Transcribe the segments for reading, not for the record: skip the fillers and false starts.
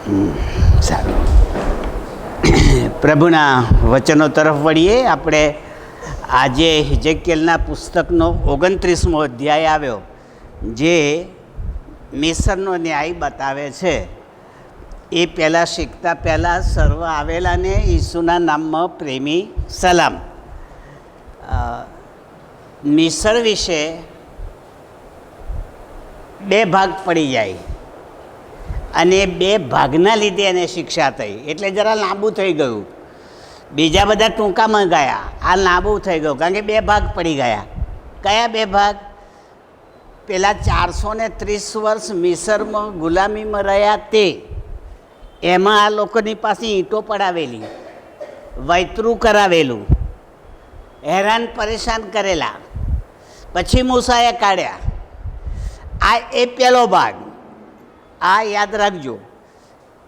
સારું, પ્રભુના વચનો તરફ વળીએ. આપણે આજે હિજકિયલના પુસ્તકનો 29મો અધ્યાય આવ્યો, જે મિસરનો ન્યાય બતાવે છે. એ પહેલાં શીખતા પહેલાં સર્વ આવેલાને ઈસુના નામમાં પ્રેમી સલામ. મિસર વિશે બે ભાગ પડી જાય અને બે ભાગના લીધે એને શિક્ષા થઈ, એટલે જરા લાંબુ થઈ ગયું. બીજા બધા ટૂંકામાં ગયા, આ લાંબુ થઈ ગયું કારણ કે બે ભાગ પડી ગયા. કયા બે ભાગ? પેલા 430 વર્ષ મિસરમાં ગુલામીમાં રહ્યા તે, એમાં આ લોકોની પાસે ઈંટો પડાવેલી, વૈતરું કરાવેલું, હેરાન પરેશાન કરેલા, પછી મૂસાએ કાઢ્યા. આ એ પહેલો ભાગ, આ યાદ રાખજો.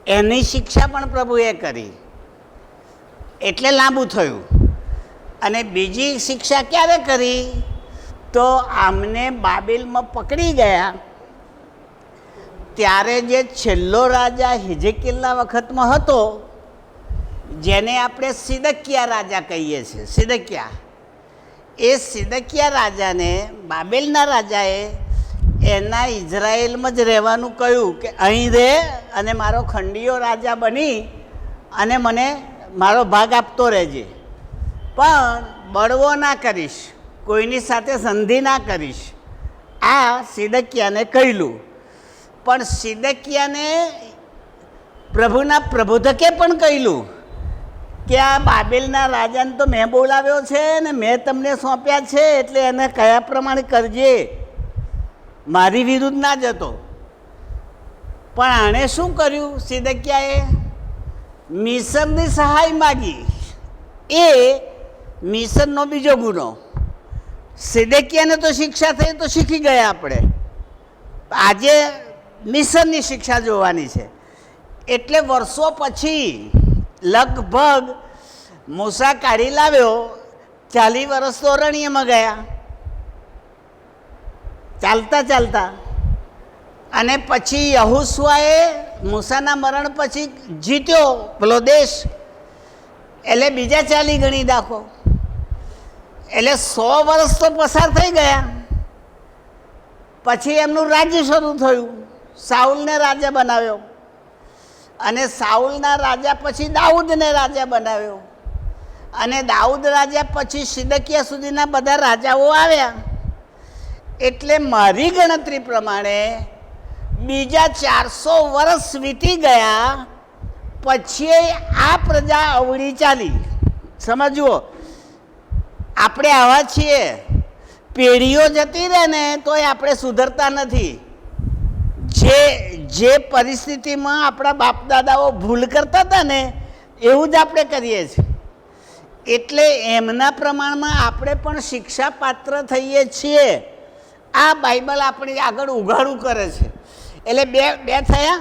એની શિક્ષા પણ પ્રભુએ કરી, એટલે લાંબુ થયું. અને બીજી શિક્ષા ક્યારે કરી? તો આમને બાબેલમાં પકડી ગયા ત્યારે જે છેલ્લો રાજા હિજકિયલના વખતમાં હતો, જેને આપણે સિદકિયા રાજા કહીએ છીએ, સિદકિયા, એ સિદકિયા રાજાને બાબેલના રાજાએ એના ઇઝરાયેલમાં જ રહેવાનું કહ્યું કે અહીં રહે અને મારો ખંડીયો રાજા બની અને મને મારો ભાગ આપતો રહેજે, પણ બળવો ના કરીશ, કોઈની સાથે સંધિ ના કરીશ. આ સિદકિયાને કહેલું. પણ સિદકિયાને પ્રભુના પ્રબોધકે પણ કહેલું કે આ બાબેલના રાજાને તો મેં બોલાવ્યો છે ને મેં તમને સોંપ્યા છે, એટલે એને કયા પ્રમાણે કરજે, મારી વિરુદ્ધ ના જતો. પણ આણે શું કર્યું? સિદકિયાએ મિસરની સહાય માગી. એ મિસરનો બીજો ગુનો. સિદકિયાને તો શિક્ષા થઈ તો શીખી ગયા આપણે, આજે મિસરની શિક્ષા જોવાની છે. એટલે વર્ષો પછી લગભગ મૂસા કાઢી લાવ્યો, 40 વર્ષ તો અરણ્યમાં ગયા ચાલતા ચાલતા. અને પછી યહોશુઆએ મૂસાના મરણ પછી જીત્યો પેલો દેશ, એટલે બીજા 40 ગણી નાખો, એટલે 100 વર્ષ તો પસાર થઈ ગયા. પછી એમનું રાજ્ય શરૂ થયું. સાઉલને રાજા બનાવ્યો, અને સાઉલના રાજા પછી દાઉદને રાજા બનાવ્યો, અને દાઉદ રાજા પછી સિદકિયા સુધીના બધા રાજાઓ આવ્યા. એટલે મારી ગણતરી પ્રમાણે બીજા 400 વર્ષ વીતી ગયા પછી આ પ્રજા અવળી ચાલી. સમજવો, આપણે આવા છીએ, પેઢીઓ જતી રહે ને તોય આપણે સુધરતા નથી. જે પરિસ્થિતિમાં આપણા બાપ દાદાઓ ભૂલ કરતા હતા ને એવું જ આપણે કરીએ છીએ. એટલે એમના પ્રમાણમાં આપણે પણ શિક્ષા પાત્ર થઈએ છીએ. આ બાઇબલ આપણી આગળ ઉઘાડું કરે છે. એટલે બે થયા,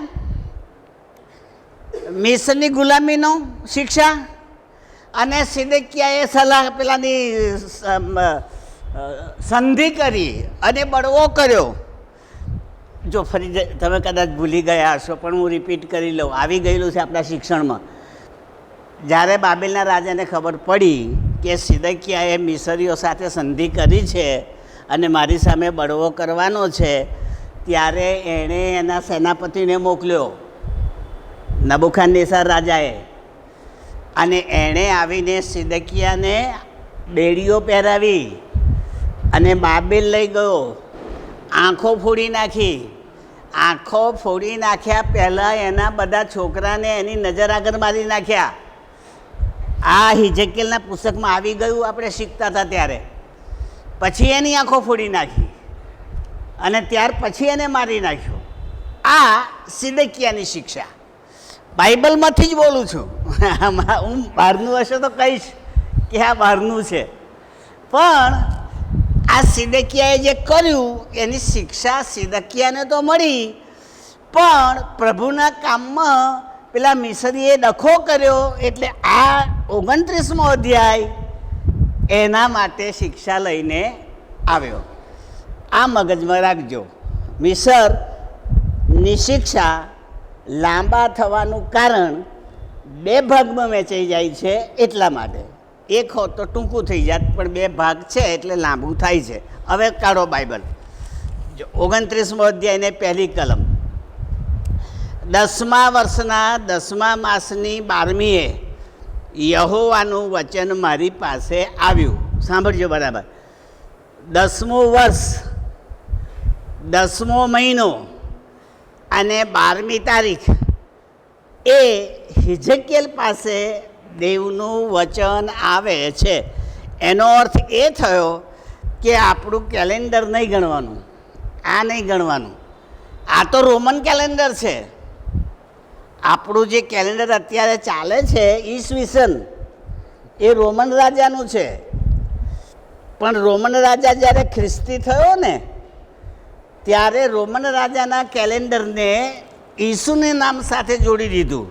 મિસરની ગુલામીનો શિક્ષા, અને સિદકિયાએ સલાહ પેલાની સંધિ કરી અને બળવો કર્યો. જો ફરી તમે કદાચ ભૂલી ગયા હશો, પણ હું રિપીટ કરી લઉં, આવી ગયેલું છે આપણા શિક્ષણમાં. જ્યારે બાબેલના રાજાને ખબર પડી કે સિદકિયાએ મિસરીઓ સાથે સંધિ કરી છે અને મારી સામે બળવો કરવાનો છે, ત્યારે એણે એના સેનાપતિને મોકલ્યો, નબુખાદનેસર રાજાએ. અને એણે આવીને સિદકિયાને બેડીઓ પહેરાવી અને બાબેલ લઈ ગયો, આંખો ફોડી નાખી. આંખો ફોડી નાખ્યા પહેલાં એના બધા છોકરાને એની નજર આગળ મારી નાખ્યા. આ હિજકિયલના પુસ્તકમાં આવી ગયું, આપણે શીખતા હતા ત્યારે. પછી એની આંખો ફોડી નાખી અને ત્યાર પછી એને મારી નાખ્યો. આ સિદકિયાની શિક્ષા. બાઇબલમાંથી જ બોલું છું. હું બહારનું હશે તો કહીશ કે આ બહારનું છે, પણ આ સિદકિયાએ જે કર્યું એની શિક્ષા સિદકિયાને તો મળી, પણ પ્રભુના કામમાં પેલા મિસરીએ ડખો કર્યો, એટલે આ 29મો અધ્યાય એના માટે શિક્ષા લઈને આવ્યો. આ મગજમાં રાખજો. મિસરની શિક્ષા લાંબા થવાનું કારણ બે ભાગમાં વહેંચાઈ જાય છે એટલા માટે. એક હોત તો ટૂંકું થઈ જાત, પણ બે ભાગ છે એટલે લાંબુ થાય છે. હવે કાઢો બાઇબલ, 29મો અધ્યાયને પહેલી કલમ. 10મા વર્ષના 10મા માસની 12મીએ યહોવાનું વચન મારી પાસે આવ્યું. સાંભળજો બરાબર. 10મું વર્ષ, 10મો મહિનો અને 12મી તારીખ એ હિજકિયલ પાસે દેવનું વચન આવે છે. એનો અર્થ એ થયો કે આપણું કેલેન્ડર નહીં ગણવાનું, આ નહીં ગણવાનું. આ તો રોમન કેલેન્ડર છે. આપણું જે કેલેન્ડર અત્યારે ચાલે છે ઈસવીસન, એ રોમન રાજાનું છે. પણ રોમન રાજા જ્યારે ખ્રિસ્તી થયો ને, ત્યારે રોમન રાજાના કેલેન્ડરને ઈસુને નામ સાથે જોડી દીધું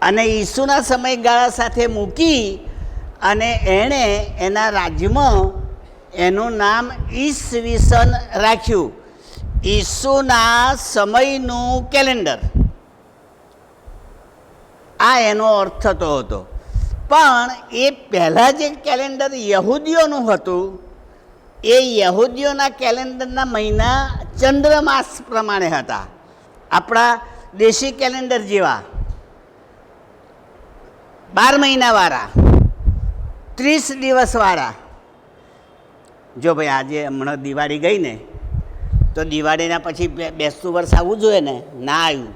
અને ઈસુના સમયગાળા સાથે મૂકી અને એણે એના રાજ્યમાં એનું નામ ઈસવીસન રાખ્યું. ઈસુના સમયનું કેલેન્ડર, આ એનો અર્થ થતો હતો. પણ એ પહેલાં જે કેલેન્ડર યહૂદીઓનું હતું, એ યહૂદીઓના કેલેન્ડરના મહિના ચંદ્રમાસ પ્રમાણે હતા. આપણા દેશી કેલેન્ડર જેવા 12 મહિનાવાળા, 30 દિવસવાળા. જો ભાઈ આજે હમણાં દિવાળી ગઈ ને, તો દિવાળીના પછી બેસતું વર્ષ આવવું જોઈએ ને, ના આવ્યું.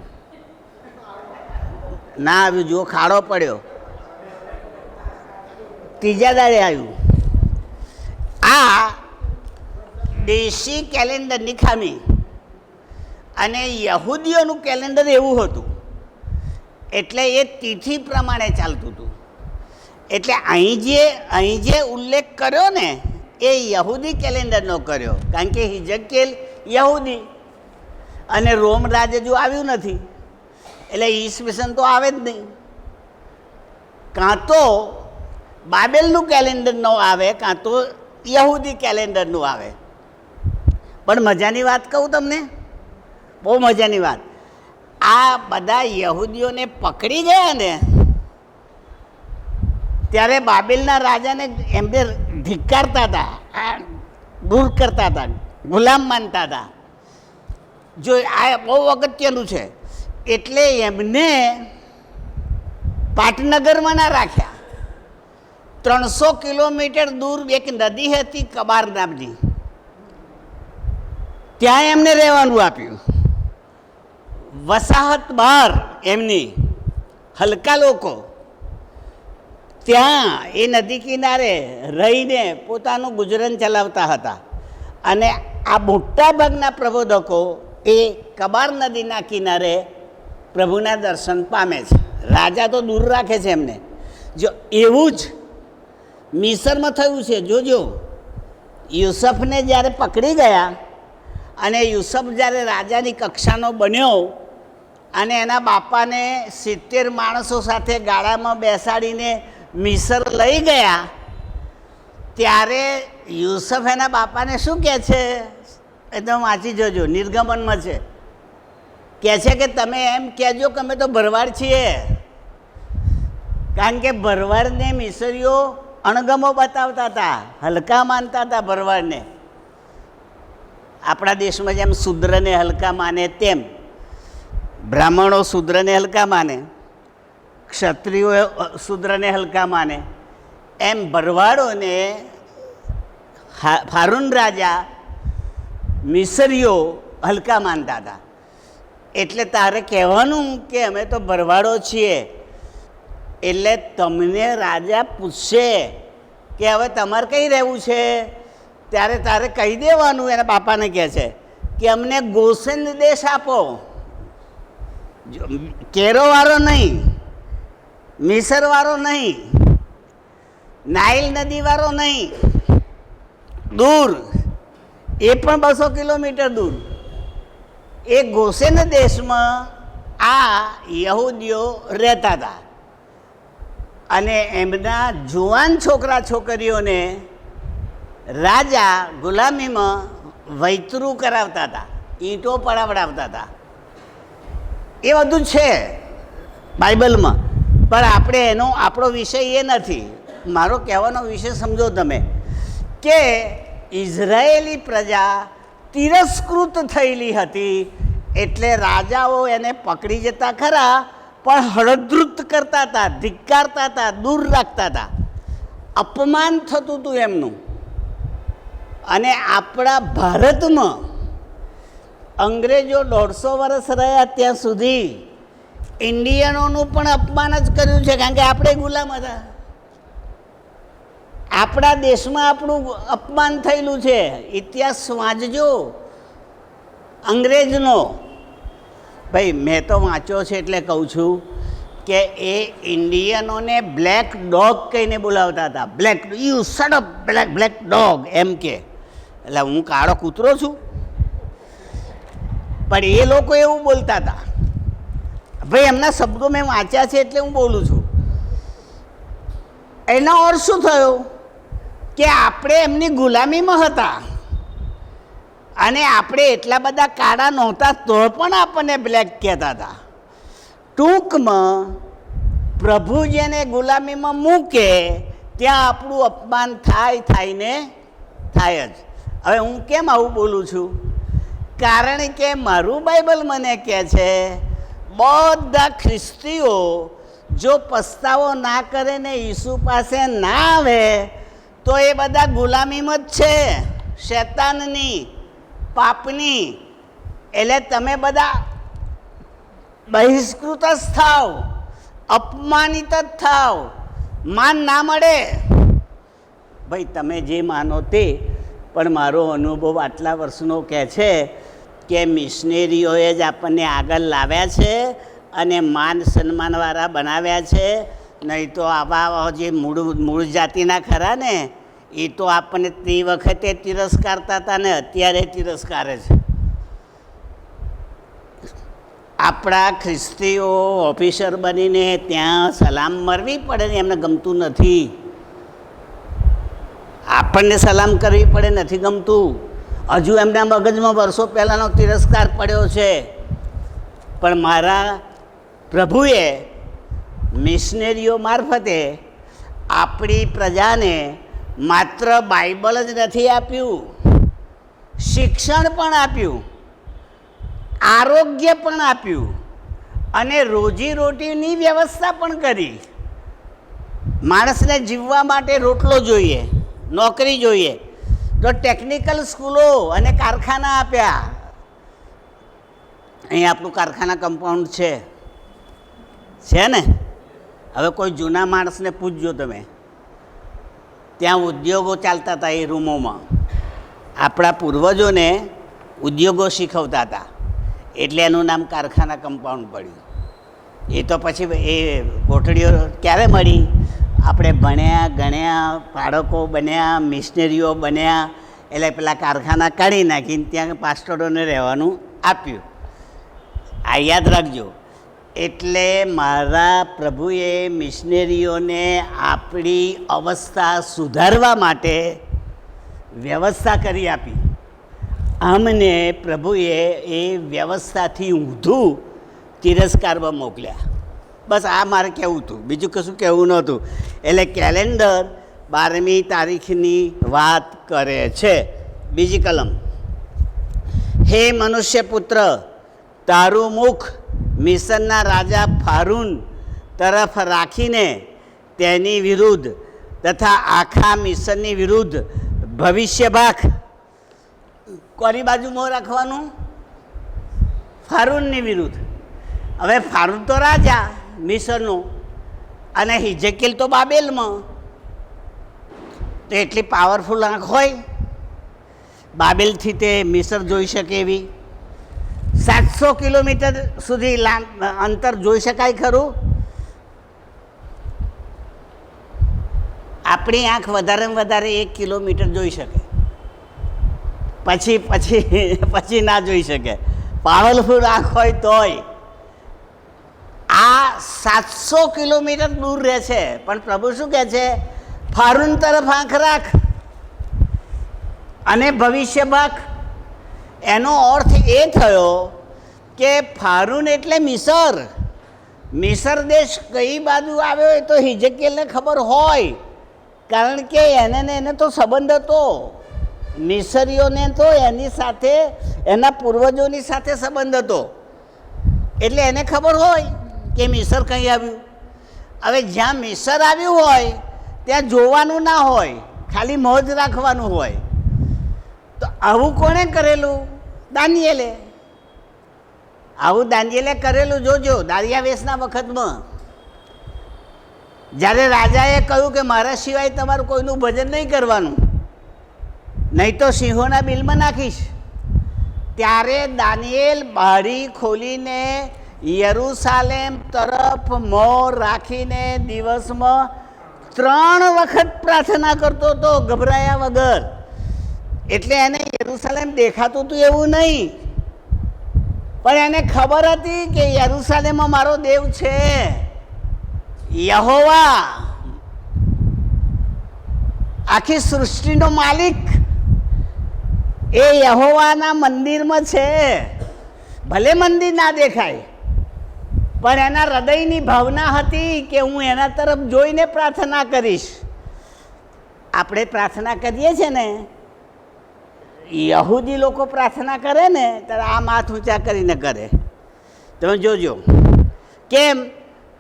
ના આવ્યું, જુઓ ખાડો પડ્યો, ત્રીજા દાડે આવ્યું. આ દેશી કેલેન્ડરની ખામી. અને યહૂદીઓનું કેલેન્ડર એવું હતું એટલે એ તિથિ પ્રમાણે ચાલતું હતું. એટલે અહીં જે ઉલ્લેખ કર્યો ને, એ યહૂદી કેલેન્ડરનો કર્યો, કારણ કે હિજકિયલ યહૂદી અને રોમ રાજ્ય જો આવ્યું નથી એટલે ઈસવીસન તો આવે જ નહીં. કાં તો બાબેલનું કેલેન્ડરનું આવે, કાં તો યહૂદી કેલેન્ડરનું આવે. પણ મજાની વાત કહું તમને, બહુ મજાની વાત. આ બધા યહૂદીઓને પકડી ગયા ને, ત્યારે બાબેલના રાજાને એમને ધિક્કારતા હતા, દૂર કરતા હતા, ગુલામ માનતા હતા. જો આ બહુ અગત્યનું છે. એટલે એમને પાટનગરમાં ના રાખ્યા. 300 કિલોમીટર દૂર એક નદી હતી કબાર નામની, ત્યાં એમને રહેવાનું આપ્યું. વસાહત બહાર એમની હલકા લોકો ત્યાં એ નદી કિનારે રહીને પોતાનું ગુજરાન ચલાવતા હતા. અને આ મોટા ભાગના પ્રબોધકો એ કબાર નદીના કિનારે પ્રભુના દર્શન પામે છે. રાજા તો દૂર રાખે છે એમને. જો એવું જ મિસરમાં થયું છે. જોજો, યુસફને જ્યારે પકડી ગયા અને યુસફ જ્યારે રાજાની કક્ષાનો બન્યો અને એના બાપાને 70 માણસો સાથે ગાડામાં બેસાડીને મિસર લઈ ગયા, ત્યારે યુસફ એના બાપાને શું કહે છે? એ તો વાંચી જોજો, નિર્ગમનમાં છે. કહે છે કે તમે એમ કહેજો કે અમે તો ભરવાડ છીએ. કારણ કે ભરવાડને મિસરીઓ અણગમો બતાવતા હતા, હલકા માનતા હતા ભરવાડને. આપણા દેશમાં જેમ શૂદ્રને હલકા માને તેમ બ્રાહ્મણો શૂદ્રને હલકા માને, ક્ષત્રિયો શૂદ્રને હલકા માને, એમ ભરવાડોને ફારૂન રાજા મિસરીઓ હલકા માનતા હતા. એટલે તારે કહેવાનું કે અમે તો ભરવાડો છીએ. એટલે તમને રાજા પૂછશે કે હવે તમારે કઈ રહેવું છે, ત્યારે તારે કહી દેવાનું. એના બાપાને કહે છે કે અમને ગોસેન દેશ આપો, કેરોવાળો નહીં, મિસરવાળો નહીં, નાઇલ નદીવાળો નહીં, દૂર, એ પણ 200 કિલોમીટર દૂર. એ ગોસેન દેશમાં આ યહૂદીઓ રહેતા હતા. અને એમના જુવાન છોકરા છોકરીઓને રાજા ગુલામીમાં વૈતરું કરાવતા હતા, ઈંટો પડાવડાવતા હતા. એ બધું છે બાઇબલમાં, પણ આપણે આપણો વિષય એ નથી. મારો કહેવાનો વિષય સમજો તમે કે ઇઝરાયેલી પ્રજા તિરસ્કૃત થયેલી હતી, એટલે રાજાઓ એને પકડી જતા ખરા, પણ હળદ્રુત કરતા હતા, ધિક્કારતા હતા, દૂર રાખતા હતા, અપમાન થતું હતું એમનું. અને આપણા ભારતમાં અંગ્રેજો 150 વર્ષ રહ્યા ત્યાં સુધી ઇન્ડિયનોનું પણ અપમાન જ કર્યું છે, કારણ કે આપણે ગુલામ હતા. આપણા દેશમાં આપણું અપમાન થયેલું છે. ઇતિહાસ વાંચજો અંગ્રેજનો. ભાઈ મેં તો વાંચ્યો છે એટલે કહું છું કે એ ઇન્ડિયનોને બ્લેક ડોગ કહીને બોલાવતા હતા. Black, you shut up black dog એમ કે. એટલે હું કાળો કૂતરો છું? પણ એ લોકો એવું બોલતા હતા. ભાઈ એમના શબ્દો મેં વાંચ્યા છે એટલે હું બોલું છું. એનો અર્થ શું થયો કે આપણે એમની ગુલામીમાં હતા, અને આપણે એટલા બધા કાળા નહોતા તો પણ આપણને બ્લેક કહેતા હતા. ટૂંકમાં પ્રભુ જેને ગુલામીમાં મૂકે ત્યાં આપણું અપમાન થાય ને થાય જ. હવે હું કેમ આવું બોલું છું? કારણ કે મારું બાઇબલ મને કહે છે બધા ખ્રિસ્તીઓ જો પસ્તાવો ના કરે ને ઈસુ પાસે ના આવે તો એ બધા ગુલામીમાં જ છે, શેતાનની, પાપની. એટલે તમે બધા બહિષ્કૃત જ થાવ, અપમાનિત જ થાવ, માન ના મળે. ભાઈ તમે જે માનો તે, પણ મારો અનુભવ આટલા વર્ષનો કહે છે કે મિશનરીઓએ જ આપણને આગળ લાવ્યા છે અને માન સન્માનવાળા બનાવ્યા છે. નહીં તો આવા જે મૂળ જાતિના ખરા ને એ તો આપણને તે વખતે તિરસ્કારતા હતા ને અત્યારે તિરસ્કારે છે. આપણા ખ્રિસ્તીઓ ઓફિસર બનીને ત્યાં સલામ મરવી પડે ને એમને ગમતું નથી. આપણને સલામ કરવી પડે નથી ગમતું. હજુ એમના મગજમાં વર્ષો પહેલાંનો તિરસ્કાર પડ્યો છે. પણ મારા પ્રભુએ મિશનરીઓ મારફતે આપણી પ્રજાને માત્ર બાઇબલ જ નથી આપ્યું, શિક્ષણ પણ આપ્યું, આરોગ્ય પણ આપ્યું, અને રોજીરોટીની વ્યવસ્થા પણ કરી. માણસને જીવવા માટે રોટલો જોઈએ, નોકરી જોઈએ, તો ટેકનિકલ સ્કૂલો અને કારખાના આપ્યા. અહીં આપણું કારખાના કમ્પાઉન્ડ છે ને? હવે કોઈ જૂના માણસને પૂછજો તમે, ત્યાં ઉદ્યોગો ચાલતા હતા એ રૂમોમાં. આપણા પૂર્વજોને ઉદ્યોગો શીખવતા હતા એટલે એનું નામ કારખાના કમ્પાઉન્ડ પડ્યું. એ તો પછી એ કોઠડીઓ ક્યારે મળી? આપણે ભણ્યા ગણ્યા, બાળકો બન્યા, મિશનરીઓ બન્યા, એટલે પેલા કારખાના કાઢી નાખીને ત્યાં પાસ્ટરોને રહેવાનું આપ્યું. આ યાદ રાખજો. એટલે મારા પ્રભુએ મિશનરીઓને આપણી અવસ્થા સુધારવા માટે વ્યવસ્થા કરી આપી. અમને પ્રભુએ એ વ્યવસ્થાથી ઊંધું તિરસ્કારમાં મોકલ્યા. બસ આ મારે કહેવું હતું, બીજું કશું કહેવું નહોતું. એટલે કેલેન્ડર 12મી તારીખની વાત કરે છે. બીજી કલમ, હે મનુષ્ય પુત્ર, તારું મુખ મિસરના રાજા ફારૂન તરફ રાખીને તેની વિરુદ્ધ તથા આખા મિસરની વિરુદ્ધ ભવિષ્યવાક. કોની બાજુમાં રાખવાનું? ફારૂનની વિરુદ્ધ. હવે ફારૂન તો રાજા મિસરનો અને હિજકેલ તો બાબેલમાં. તો એટલી પાવરફુલ આંખ હોય બાબેલથી તે મિસર જોઈ શકે એવી? 700 કિલોમીટર સુધી અંતર જોઈ શકાય ખરું? આપણી આંખ વધારેમાં વધારે 1 કિલોમીટર જોઈ શકે, પછી ના જોઈ શકે. પાવરફુલ આંખ હોય તોય. આ 700 કિલોમીટર દૂર રહે છે, પણ પ્રભુ શું કહે છે? ફારૂન તરફ આંખ રાખ અને ભવિષ્યવાક. એનો અર્થ એ થયો કે ફારૂન એટલે મિસર. મિસર દેશ કઈ બાજુ આવ્યો એ તો હિજકીલને ખબર હોય, કારણ કે એને તો સંબંધ હતો. મિસરીઓને તો એની સાથે, એના પૂર્વજોની સાથે સંબંધ હતો, એટલે એને ખબર હોય કે મિસર કઈ આવ્યું. હવે જ્યાં મિસર આવ્યું હોય ત્યાં જોવાનું ના હોય, ખાલી મોજ રાખવાનું હોય. તો આવું કોણે કરેલું? દાનિયેલે. આવું દાનિયેલે કરેલું. જોજો દારિયાવેશના વખતમાં જ્યારે રાજાએ કહ્યું કે મારા સિવાય તમારું કોઈનું ભજન નહીં કરવાનું, નહીં તો સિંહોના બિલમાં નાખીશ, ત્યારે દાનિયેલ બારી ખોલીને યરૂશાલેમ તરફ મોં રાખીને દિવસમાં 3 વખત પ્રાર્થના કરતો હતો, ગભરાયા વગર. એટલે એને યરૂશાલેમ દેખાતું હતું એવું નહીં, પણ એને ખબર હતી કે યરૂશાલેમમાં મારો દેવ છે, યહોવા, આખી સૃષ્ટિનો માલિક એ યહોવાના મંદિરમાં છે. ભલે મંદિર ના દેખાય, પણ એના હૃદયની ભાવના હતી કે હું એના તરફ જોઈને પ્રાર્થના કરીશ. આપણે પ્રાર્થના કરીએ છીએ ને, યહૂદી લોકો પ્રાર્થના કરે ને ત્યારે આમ હાથ ઊંચા કરીને કરે. તમે જોજો. કેમ?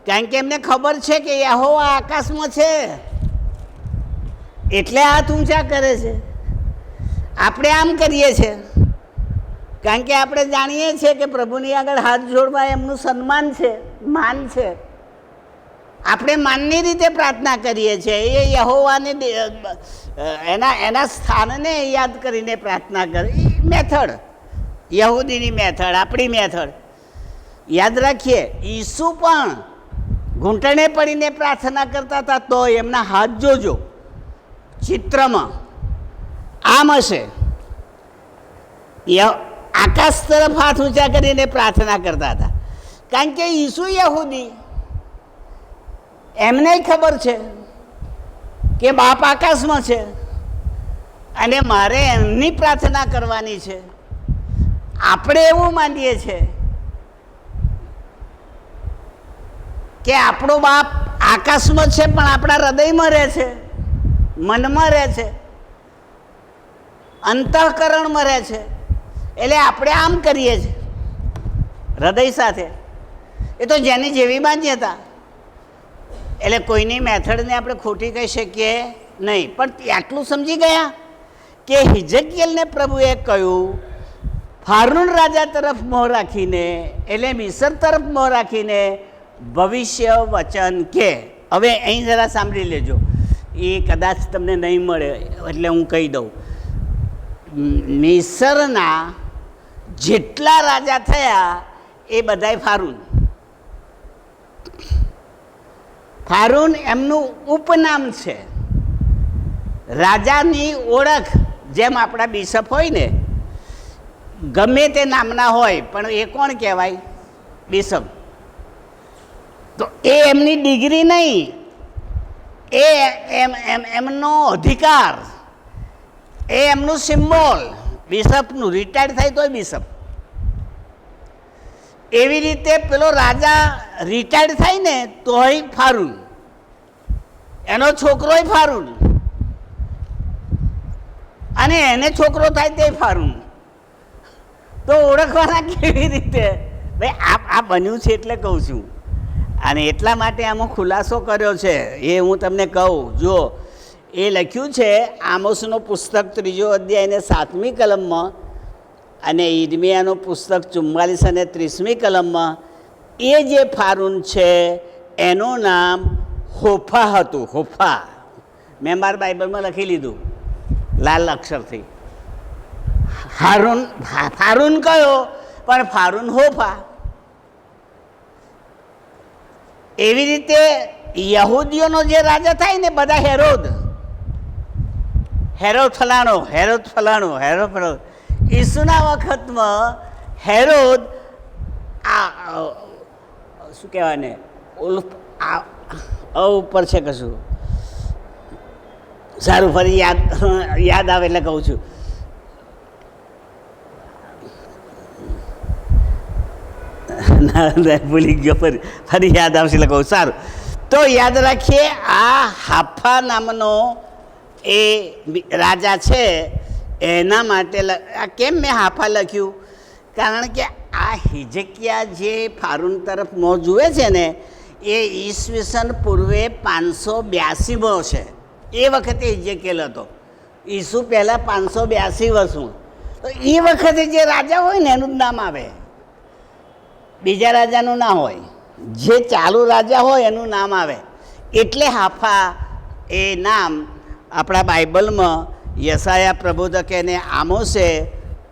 કારણ કે એમને ખબર છે કે યહોવા આકાશમાં છે, એટલે હાથ ઊંચા કરે છે. આપણે આમ કરીએ છીએ કારણ કે આપણે જાણીએ છીએ કે પ્રભુની આગળ હાથ જોડવા એમનું સન્માન છે, માન છે. આપણે માનની રીતે પ્રાર્થના કરીએ છીએ. એ યહોવાને એના સ્થાનને યાદ કરીને પ્રાર્થના કરી. મેથડ, યહૂદીની મેથડ, આપણી મેથડ યાદ રાખીએ. ઈસુ પણ ઘૂંટણે પડીને પ્રાર્થના કરતા હતા, તો એમના હાથ જોજો ચિત્રમાં આમ હશે. આકાશ તરફ હાથ ઊંચા કરીને પ્રાર્થના કરતા હતા, કારણ કે ઈસુ યહૂદી, એમને ખબર છે કે બાપ આકાશમાં છે અને મારે એમની પ્રાર્થના કરવાની છે. આપણે એવું માનીએ છીએ કે આપણો બાપ આકાશમાં છે, પણ આપણા હૃદયમાં રહે છે, મનમાં રહે છે, અંતઃકરણમાં રહે છે. એટલે આપણે આમ કરીએ છીએ હૃદય સાથે. એ તો જેની જેવી માન્યતા. એટલે કોઈની મેથડને આપણે ખોટી કહી શકીએ નહીં. પણ આટલું સમજી ગયા કે હિજકીએલને પ્રભુએ કહ્યું ફારૂન રાજા તરફ મોં રાખીને, એટલે મિસર તરફ મોં રાખીને ભવિષ્ય વચન કે. હવે અહીં જરા સાંભળી લેજો, એ કદાચ તમને નહીં મળે એટલે હું કહી દઉં. મિસરના જેટલા રાજા થયા એ બધાય ફારૂન. ફારૂન એમનું ઉપનામ છે. રાજાની ઓળખ જેમ આપણા બિશપ હોય ને, ગમે તે નામના હોય, પણ એ કોણ કહેવાય? બિશપ. તો એ એમની ડિગ્રી નહીં, એ એમનો અધિકાર, એ એમનું સિમ્બોલ. બિશપનું રિટાયર્ડ થાય તોય બિશપ. એવી રીતે પેલો રાજા રિટાયર્ડ થાય ને તોય ફારૂન, એનો છોકરોય ફારૂન, અને એને છોકરો થાય તે ફારૂન. તો ઓળખવાના કેવી રીતે? ભાઈ આ બન્યું છે એટલે કહું છું. અને એટલા માટે આમાં ખુલાસો કર્યો છે, એ હું તમને કહું. જો એ લખ્યું છે આમોસનું પુસ્તક 3 અધ્યાય અને 7મી કલમમાં, અને ઈર્મિયાનું પુસ્તક 44 અને 30મી કલમમાં. એ જે ફારૂન છે એનું નામ હોફા હતું. હોફા મેં મારા બાઇબલમાં લખી લીધું લાલ અક્ષરથી. ફારૂન કયો? પણ ફારૂન હોફા. એવી રીતે યહૂદીઓનો જે રાજા થાય ને, બધા હેરોદ, હેરોદ ફલાણો, હેરોદ ફલાણો, હેરોદ ફલાણો. ઈસુના વખતમાં હેરોદ, આ શું કહેવાય ને, ઓલું ઉપર છે કશું, સારું ફરી યાદ આવે એટલે કહું છું. ના ભૂલી ગયો, ફરી યાદ આવશે એટલે કહું. સારું, તો યાદ રાખીએ આ હાફા નામનો એ રાજા છે, એના માટે આ કેમ મેં હાફા લખ્યું? કારણ કે આ હિજકિયા જે ફારૂન તરફ મોં જુએ છે ને એ ઈસવીસન પૂર્વે 582 છે. એ વખતે હિજકેલ હતો, ઈસુ પહેલાં 582 વર્ષમાં. તો એ વખતે જે રાજા હોય ને એનું જ નામ આવે, બીજા રાજાનું ના હોય. જે ચાલુ રાજા હોય એનું નામ આવે. એટલે હાફા એ નામ આપણા બાઇબલમાં યશાયા પ્રબોધકે અને આમોસે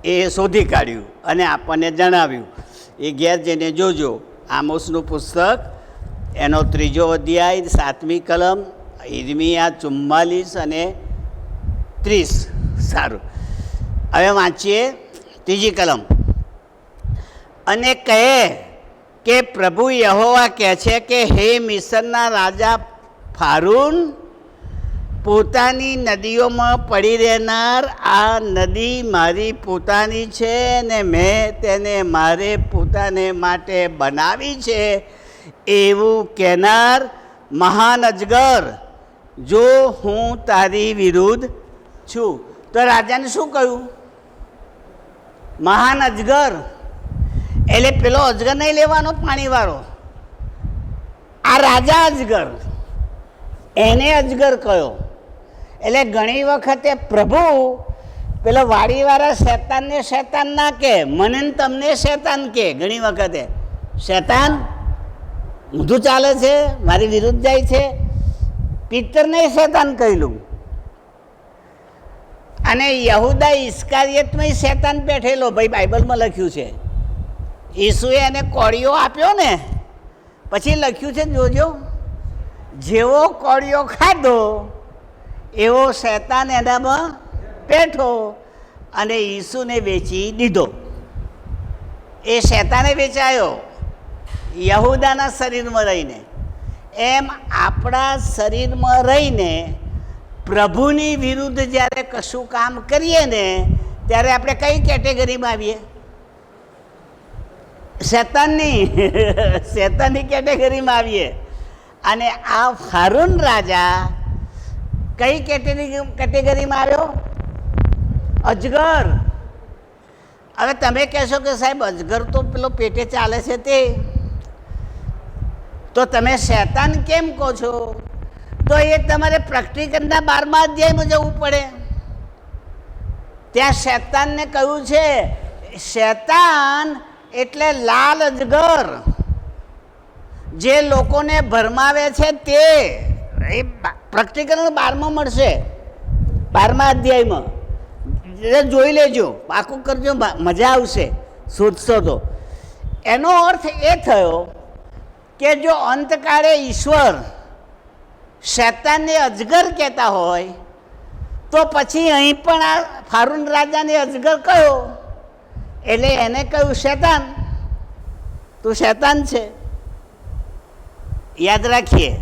એ શોધી કાઢ્યું અને આપણને જણાવ્યું. એ ઘેર જઈને જોજો, આમોસનું પુસ્તક એનો 3 અધ્યાય 7મી કલમ, ઈર્મિયા 44 અને 30. સારું, હવે વાંચીએ 3જી કલમ. અને કહે કે પ્રભુ યહોવા કહે છે કે હે મિસરના રાજા ફારૂન, પોતાની નદીઓમાં પડી રહેનાર આ નદી મારી પોતાની છે ને મેં તેને મારે પોતાને માટે બનાવી છે એવું કહેનાર મહાન અજગર, જો હું તારી વિરુદ્ધ છું. તો રાજાને શું કહ્યું? મહાન અજગર. એટલે પેલો અજગર નહીં લેવાનો પાણીવાળો, આ રાજા અજગર, એને અજગર કયો. એટલે ઘણી વખતે પ્રભુ પેલો વાડીવાળા શેતાનને શેતાન ના કહે, મને તમને શેતાન કહે. ઘણી વખતે શેતાન ઊંધું ચાલે છે, મારી વિરુદ્ધ જાય છે, પિત્તરને શેતાન કહેલું. અને યહૂદા ઇસ્કારિયતમાં શેતાન બેઠેલો, ભાઈ બાઇબલમાં લખ્યું છે. ઈસુએ એને કોળિયો આપ્યો ને પછી લખ્યું છે, જોજો, જેવો કોળિયો ખાધો એવો શેતાન એનામાં બેઠો અને ઈસુને વેચી દીધો. એ શેતાને વેચાયો યહૂદાના શરીરમાં રહીને. એમ આપણા શરીરમાં રહીને પ્રભુની વિરુદ્ધ જ્યારે કશું કામ કરીએ ને ત્યારે આપણે કઈ કેટેગરીમાં આવીએ? શેતાનની કેટેગરીમાં આવીએ. અને આ ફારૂન રાજા કઈ કેટેગરીમાં આવ્યો? અજગર. હવે તમે કહેશો કે સાહેબ અજગર તો પેલો પેટે ચાલે છે તે, તો તમે શેતાન કેમ કહો છો? તો એ તમારે પ્રેક્ટિકલના 12મા અધ્યાયમાં જવું પડે. ત્યાં શેતાનને કહ્યું છે, શેતાન એટલે લાલ અજગર, જે લોકોને ભરમાવે છે તે. એ પ્રેક્ટિકલ 12માં મળશે, 12મા અધ્યાયમાં. જોઈ લેજો, પાકું કરજો, મજા આવશે શોધશો તો. એનો અર્થ એ થયો કે જો અંતકાળે ઈશ્વર શેતાનને અજગર કહેતા હોય તો પછી અહીં પણ આ ફારૂન રાજાને અજગર કયો, એટલે એને કહ્યું શેતાન, તું શેતાન છે. યાદ રાખીએ.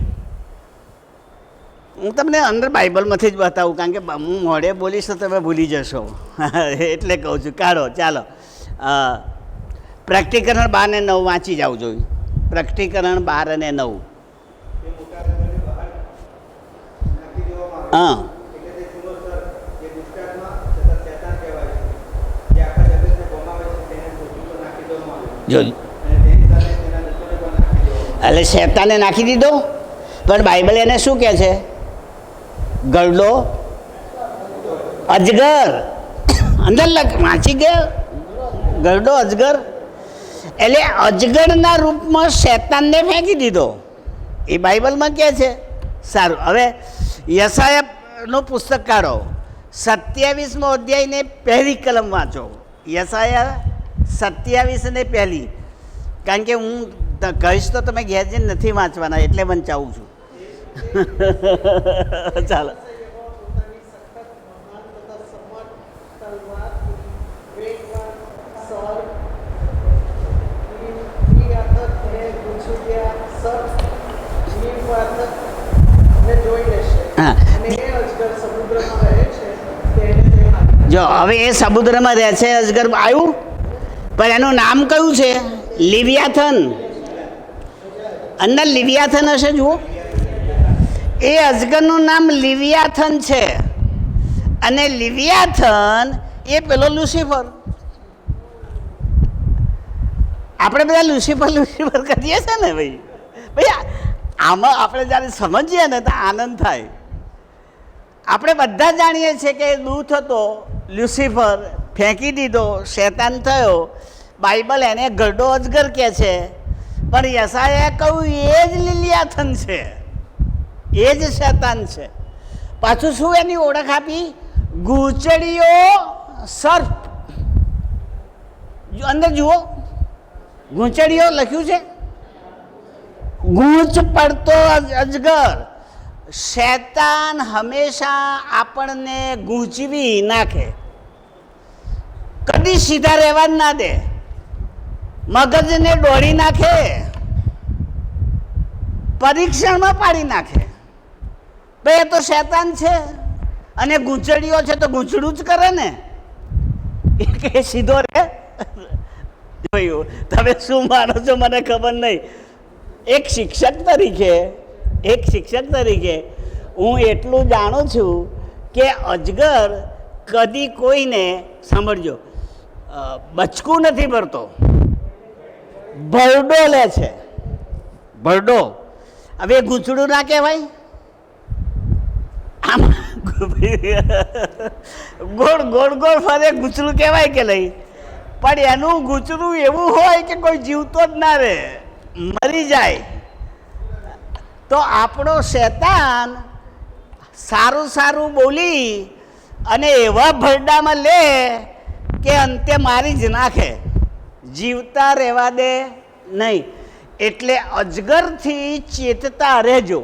હું તમને અંદર બાઇબલમાંથી જ બતાવું, કારણ કે હું મોઢે બોલીશ તો તમે ભૂલી જશો એટલે કહું છું. કાઢો, ચાલો પ્રેક્ટિકરણ 12 અને 9 વાંચી જાવ જોઈએ. પ્રેક્ટિકરણ 12 અને 9. હા, જો એટલે શેતાને નાખી દીધો. પણ બાઇબલ એને શું કહે છે? ગરડો અજગર. અંદર વાંચી ગયા, ગરડો અજગર. એટલે અજગરના રૂપમાં શેતાનને ફેંકી દીધો, એ બાઇબલમાં કહે છે. સારું, હવે યશાયાનું પુસ્તક કાઢો, 27મો અધ્યાયને 1લી કલમ વાંચો. યશાયા 27 અને 1. કારણ કે હું કહીશ તો તમે ઘેર જઈને નથી વાંચવાના, એટલે વંચાવું છું. ચાલો. જો હવે એ સમુદ્રમાં રહે છે અજગર આવ્યું, પણ એનું નામ કયું છે? લિવ્યાથન, અંદર લિવ્યાથન હશે. જુઓ, એ અજગરનું નામ લિવ્યાથન છે, અને લિવ્યાથન એ પેલો લુસિફર. આપણે બધા લુસિફર લુસિફર કરીએ છીએ ને ભાઈ. આમાં આપણે જ્યારે સમજીએ ને તો આનંદ થાય. આપણે બધા જાણીએ છીએ કે દૂત હતો, લ્યુસિફર ફેંકી દીધો, શેતાન થયો. બાઇબલ એને ગરડો અજગર કહે છે, પણ યશાયાએ કહ્યું એ જ લિવ્યાથન છે, એ જ શેતાન છે. પાછું શું એની ઓળખ આપી? ગૂંચળીઓ સર્પ. અંદર જુઓ, ગૂંચળીઓ લખ્યું છે, ગૂંચ પડતો અજગર. શેતાન હંમેશા આપણને ગૂંચવી નાખે, કદી સીધા રહેવા જ ના દે, મગજને દોડી નાખે, પરીક્ષણમાં પાડી નાખે. ભાઈ એ તો શેતાન છે, અને ગૂંચળીઓ છે તો ગૂંચડું જ કરે ને, કે સીધો રે. જોયું? તમે શું માનો છો મને ખબર નહીં. એક શિક્ષક તરીકે હું એટલું જાણું છું કે અજગર કદી કોઈને, સાંભળજો, બચકું નથી ભરતો, ભરડો લે છે, ભરડો. હવે ગૂંચડું ના કહેવાય, આમ ગોળ ગોળ ગોળ ફરે ગૂંચડું કહેવાય કે નહીં? પણ એનું ગૂંચડું એવું હોય કે કોઈ જીવતો જ ના રહે, મરી જાય. તો આપણો શેતાન સારું સારું બોલી અને એવા ભરડામાં લે કે અંતે મારી જ નાખે, જીવતા રહેવા દે નહીં. એટલે અજગરથી ચેતતા રહેજો.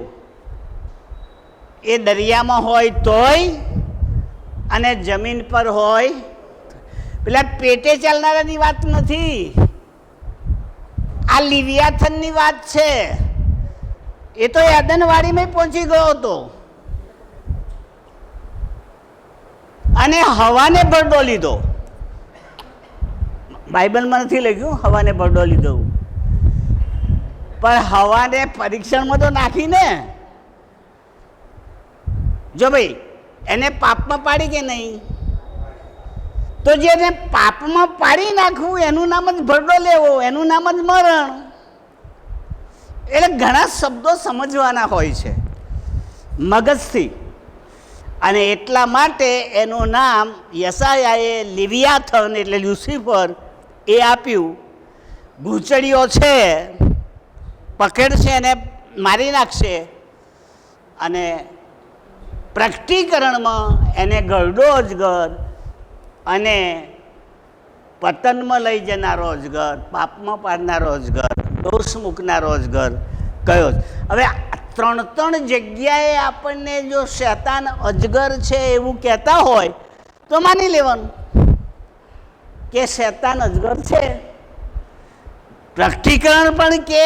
એ દરિયામાં હોય તોય અને જમીન પર હોય. પેલા પેટે ચાલનારાની વાત નથી, આ લિવ્યાથનની વાત છે. એ તો એદનવાડીમાં પહોંચી ગયો હતો અને હવાને ભરડો લીધો. બાઇબલમાં નથી લખ્યું હવાને ભરડો લીધો, પણ હવાને પરીક્ષણમાં તો નાખીને. જો ભાઈ એને પાપમાં પાડી કે નહીં, તો જેને પાપમાં પાડી નાખવું એનું નામ જ ભરડો લેવો, એનું નામ જ મરણ. એટલે ઘણા શબ્દો સમજવાના હોય છે મગજથી, અને એટલા માટે એનું નામ યશાયાએ લિવ્યાથન એટલે લ્યુસિફર એ આપ્યું. ગૂંચળીઓ છે, પકડશે એને મારી નાખશે, અને પ્રકટીકરણમાં એને ગરડો અજગર અને પતનમાં લઈ જનારો અજગર, પાપમાં પાડનારો અજગર, દોષ મૂકનારો અજગર કયો. હવે ત્રણ જગ્યાએ આપણને જો શેતાન અજગર છે એવું કહેતા હોય તો માની લેવાનું કે શેતાન અજગર છે. પ્રકટીકરણ પણ કે,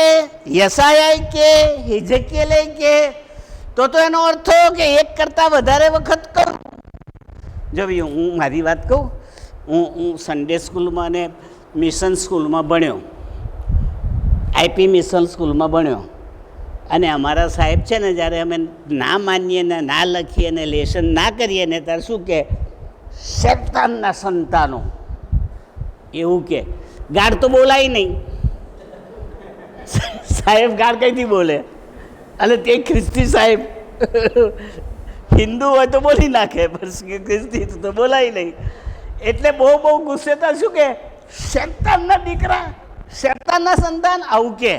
યશાયાએ કે, હિજકીએલે કે, તો એનો અર્થ થયો કે એક કરતાં વધારે વખત કરું. જો ભાઈ હું મારી વાત કહું, હું સન્ડે સ્કૂલમાં અને મિશન સ્કૂલમાં ભણ્યો, આઈપી મિશન સ્કૂલમાં ભણ્યો. અને અમારા સાહેબ છે ને, જ્યારે અમે ના માનીએ ને ના લખીએ ને લેસન ના કરીએ ને ત્યારે શું કે, શેતાનના સંતાનો એવું કે. ગાળ તો બોલાય નહીં, સાહેબ ગાળ કઈથી બોલે? અને તે ખ્રિસ્તી સાહેબ હિન્દુ હોય તો બોલી નાખે, પણ ખ્રિસ્તી તો બોલાય નહીં. એટલે બહુ ગુસ્સે તો શું કે, શેતાનના દીકરા, શેતાનના સંતાન આવું કે.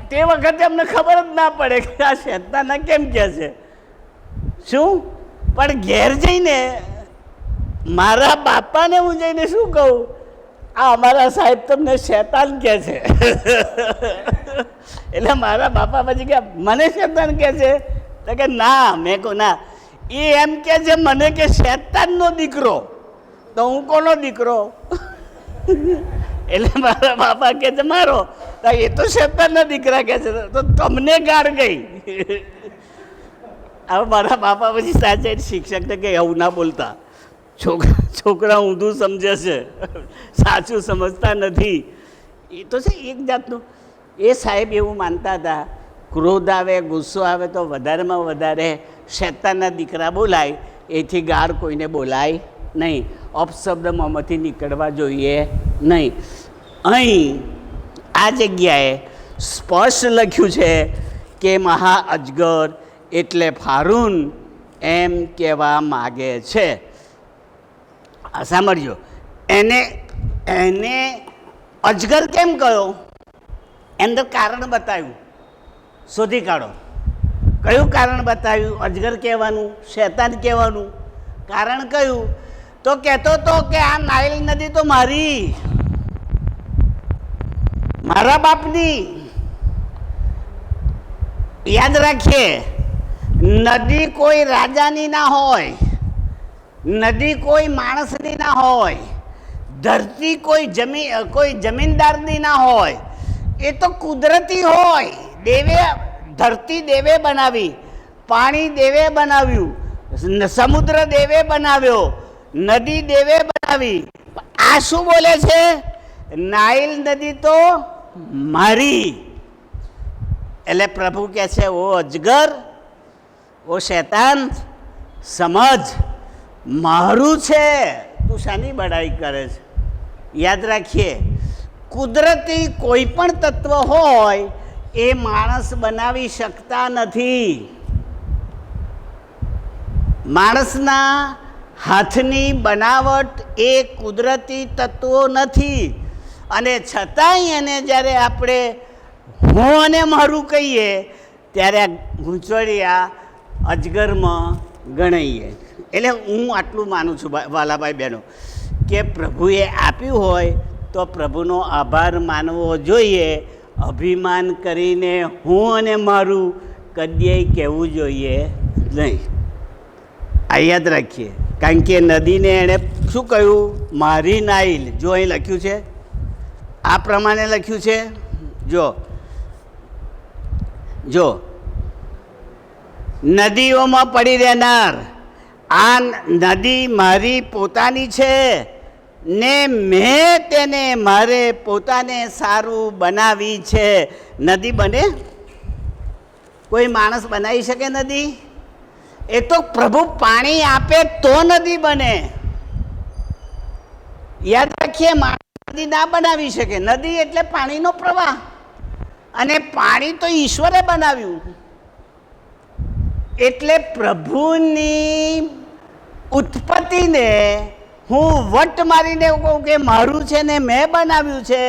તે વખતે અમને ખબર જ ના પડે કે આ શેતાનના કેમ કહે છે શું. પણ ઘેર જઈને મારા બાપાને હું જઈને શું કહું, આ અમારા સાહેબ તમને શેતાન કહે છે. એટલે મારા બાપા પછી કે મને શેતાન કહે છે? તો કે ના. મેં કહું ના, એ એમ કે છે મને કે શેતાનનો દીકરો. તો હું કોનો દીકરો? એટલે મારા બાપા કહે છે મારો. તો એ તો શેતાનના દીકરા કહે છે, તો તમને ગાળ ગઈ. હવે મારા બાપા પછી સાચે શિક્ષકને કે એવું ના બોલતા, છોકરા ઊંધું સમજે છે, સાચું સમજતા નથી. એ તો છે એક જાતનું. એ સાહેબ એવું માનતા હતા, ક્રોધ આવે, ગુસ્સો આવે તો વધારેમાં વધારે શેતાનના દીકરા બોલાય, એથી ગાળ કોઈને બોલાય નહીં, અપશબ્દ મોંમાંથી નીકળવા જોઈએ નહીં. અહીં આ જગ્યાએ સ્પષ્ટ લખ્યું છે કે મહા અજગર એટલે ફારૂન એમ કહેવા માગે છે. સાંભળજો, એને અજગર કેમ કહ્યો? અંદર કારણ બતાવ્યું, શોધી કાઢો. કયું કારણ બતાવ્યું અજગર કહેવાનું, શેતાન કહેવાનું? કારણ કયું? તો કહેતો તો કે આ નાઇલ નદી તો મારા બાપની. યાદ રાખીએ, નદી કોઈ રાજાની ના હોય, નદી કોઈ માણસની ના હોય, ધરતી કોઈ જમીનદારની ના હોય, એ તો કુદરતી હોય. ધરતી દેવે બનાવી, પાણી દેવે બનાવ્યું, સમુદ્ર દેવે બનાવ્યો, નદી દેવે બનાવી. આ શું બોલે છે? નાઇલ નદી તો મારી. એટલે પ્રભુ કહે છે, ઓ અજગર, ઓ શૈતાન, સમજ, મારું છે, તું શાની બડાઈ કરે છે? યાદ રાખીએ, કુદરતી કોઈ પણ તત્વ હોય એ માણસ બનાવી શકતા નથી. માણસના હાથની બનાવટ એ કુદરતી તત્વો નથી. અને છતાંય એને જ્યારે આપણે હું અને મારું કહીએ ત્યારે આ ગૂંચવડિયા અજગરમાં ગણાઈએ. એટલે હું આટલું માનું છું વાલાભાઈ બહેનો, કે પ્રભુએ આપ્યું હોય તો પ્રભુનો આભાર માનવો જોઈએ. અભિમાન કરીને હું અને મારું કદીય કહેવું જોઈએ નહીં. આ યાદ રાખીએ, કારણ કે નદીને એણે શું કહ્યું? મારી નાઇલ. જો અહીં લખ્યું છે, આ પ્રમાણે લખ્યું છે. જો નદીઓમાં પડી રહેનાર આ નદી મારી પોતાની છે ને મેં તેને મારે પોતાને સારું બનાવી છે. નદી બને? કોઈ માણસ બનાવી શકે નદી? એ તો પ્રભુ પાણી આપે તો નદી બને. યાદ રાખીએ, માણસ નદી ના બનાવી શકે. નદી એટલે પાણીનો પ્રવાહ, અને પાણી તો ઈશ્વરે બનાવ્યું. એટલે પ્રભુની ઉત્પત્તિને હું વટ મારીને કહું કે મારું છે ને મેં બનાવ્યું છે,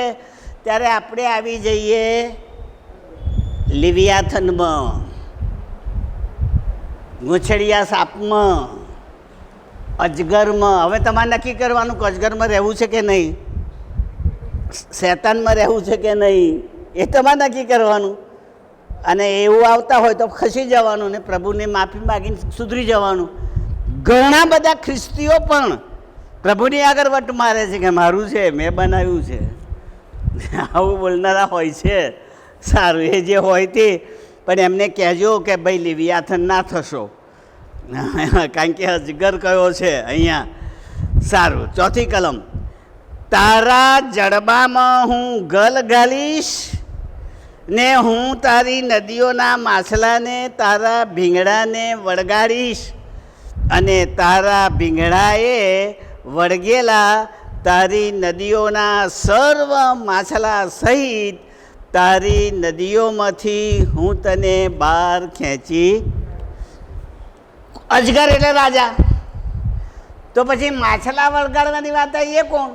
ત્યારે આપણે આવી જઈએ લિવિયાથનમાં, ગૂંચળિયા સાપમાં, અજગરમાં. હવે તમારે નક્કી કરવાનું કે અજગરમાં રહેવું છે કે નહીં, શૈતાનમાં રહેવું છે કે નહીં, એ તમારે નક્કી કરવાનું. અને એવું આવતા હોય તો ખસી જવાનું ને પ્રભુને માફી માગીને સુધરી જવાનું. ઘણા બધા ખ્રિસ્તીઓ પણ પ્રભુની આગળ વટ મારે છે કે મારું છે, મેં બનાવ્યું છે. આવું બોલનારા હોય છે. સારું, એ જે હોય તે, પણ એમને કહેજો કે ભાઈ લિવિયાથન ના થશો, કારણ કે અજગર કયો છે અહીંયા. સારું, ચોથી કલમ. તારા જડબામાં હું ગલ ઘાલીશ ને હું તારી નદીઓના માછલાને તારા ભીંગડાને વળગાડીશ, અને તારા ભીંગડાએ વળગેલા તારી નદીઓના સર્વ માછલા સહિત તારી નદીઓમાંથી હું તને બહાર ખેંચી. અજગર એટલે રાજા. તો પછી માછલા વળગાડવાની વાત આવી, એ કોણ?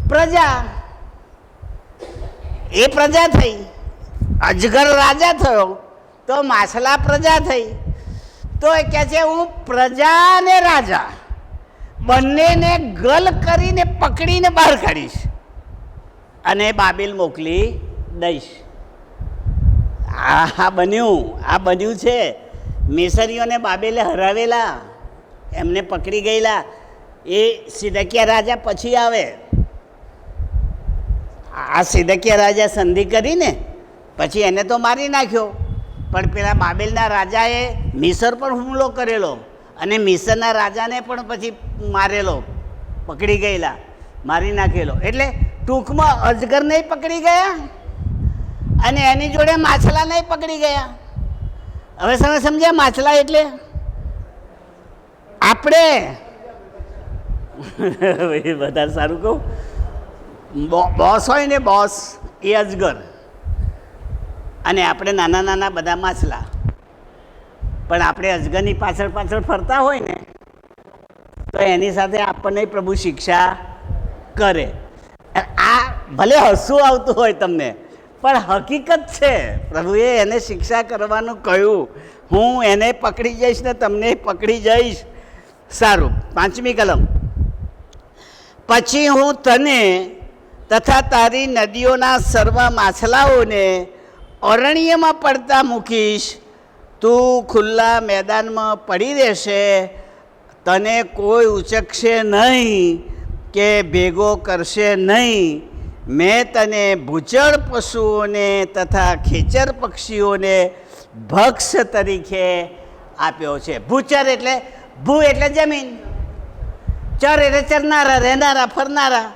પ્રજા. એ પ્રજા થઈ. અજગર રાજા થયો તો માછલા પ્રજા થઈ. તો એ કહે છે હું પ્રજા અને રાજા બંનેને ગલ કરીને પકડીને બહાર કાઢીશ અને બાબેલ મોકલી દઈશ. આ બન્યું છે. મિસરીઓને બાબેલે હરાવેલા, એમને પકડી ગયેલા. એ સિદકિયા રાજા પછી આવે. આ સિદકિયા રાજા સંધિ કરીને પછી એને તો મારી નાખ્યો, પણ પેલા બાબેલના રાજાએ મિસર પર હુમલો કરેલો અને મિસરના રાજાને પણ પછી મારેલો, પકડી ગયેલા, મારી નાખેલો. એટલે ટૂંકમાં અજગર નહીં પકડી ગયા અને એની જોડે માછલા નહીં પકડી ગયા. હવે તમે સમજ્યા માછલા એટલે આપણે વધારે સારું કહું, બોસ હોય ને બોસ એ અજગર અને આપણે નાના નાના બધા માછલા. પણ આપણે અજગરની પાછળ પાછળ ફરતા હોય ને તો એની સાથે આપણને પ્રભુ શિક્ષા કરે. આ ભલે હસવું આવતું હોય તમને, પણ હકીકત છે. પ્રભુએ એને શિક્ષા કરવાનું કહ્યું, હું એને પકડી જઈશ ને તમને પકડી જઈશ. સારું, 5મી કલમ. પછી હું તને તથા તારી નદીઓના સર્વ માછલાઓને અરણ્યમાં પડતા મૂકીશ. તું ખુલ્લા મેદાનમાં પડી રહેશે, તને કોઈ ઉચકશે નહીં કે ભેગો કરશે નહીં. મેં તને ભૂચર પશુઓને તથા ખેચર પક્ષીઓને ભક્ષ તરીકે આપ્યો છે. ભૂચર એટલે ભૂ એટલે જમીન, ચર એટલે ચરનારા, રહેનારા, ફરનારા.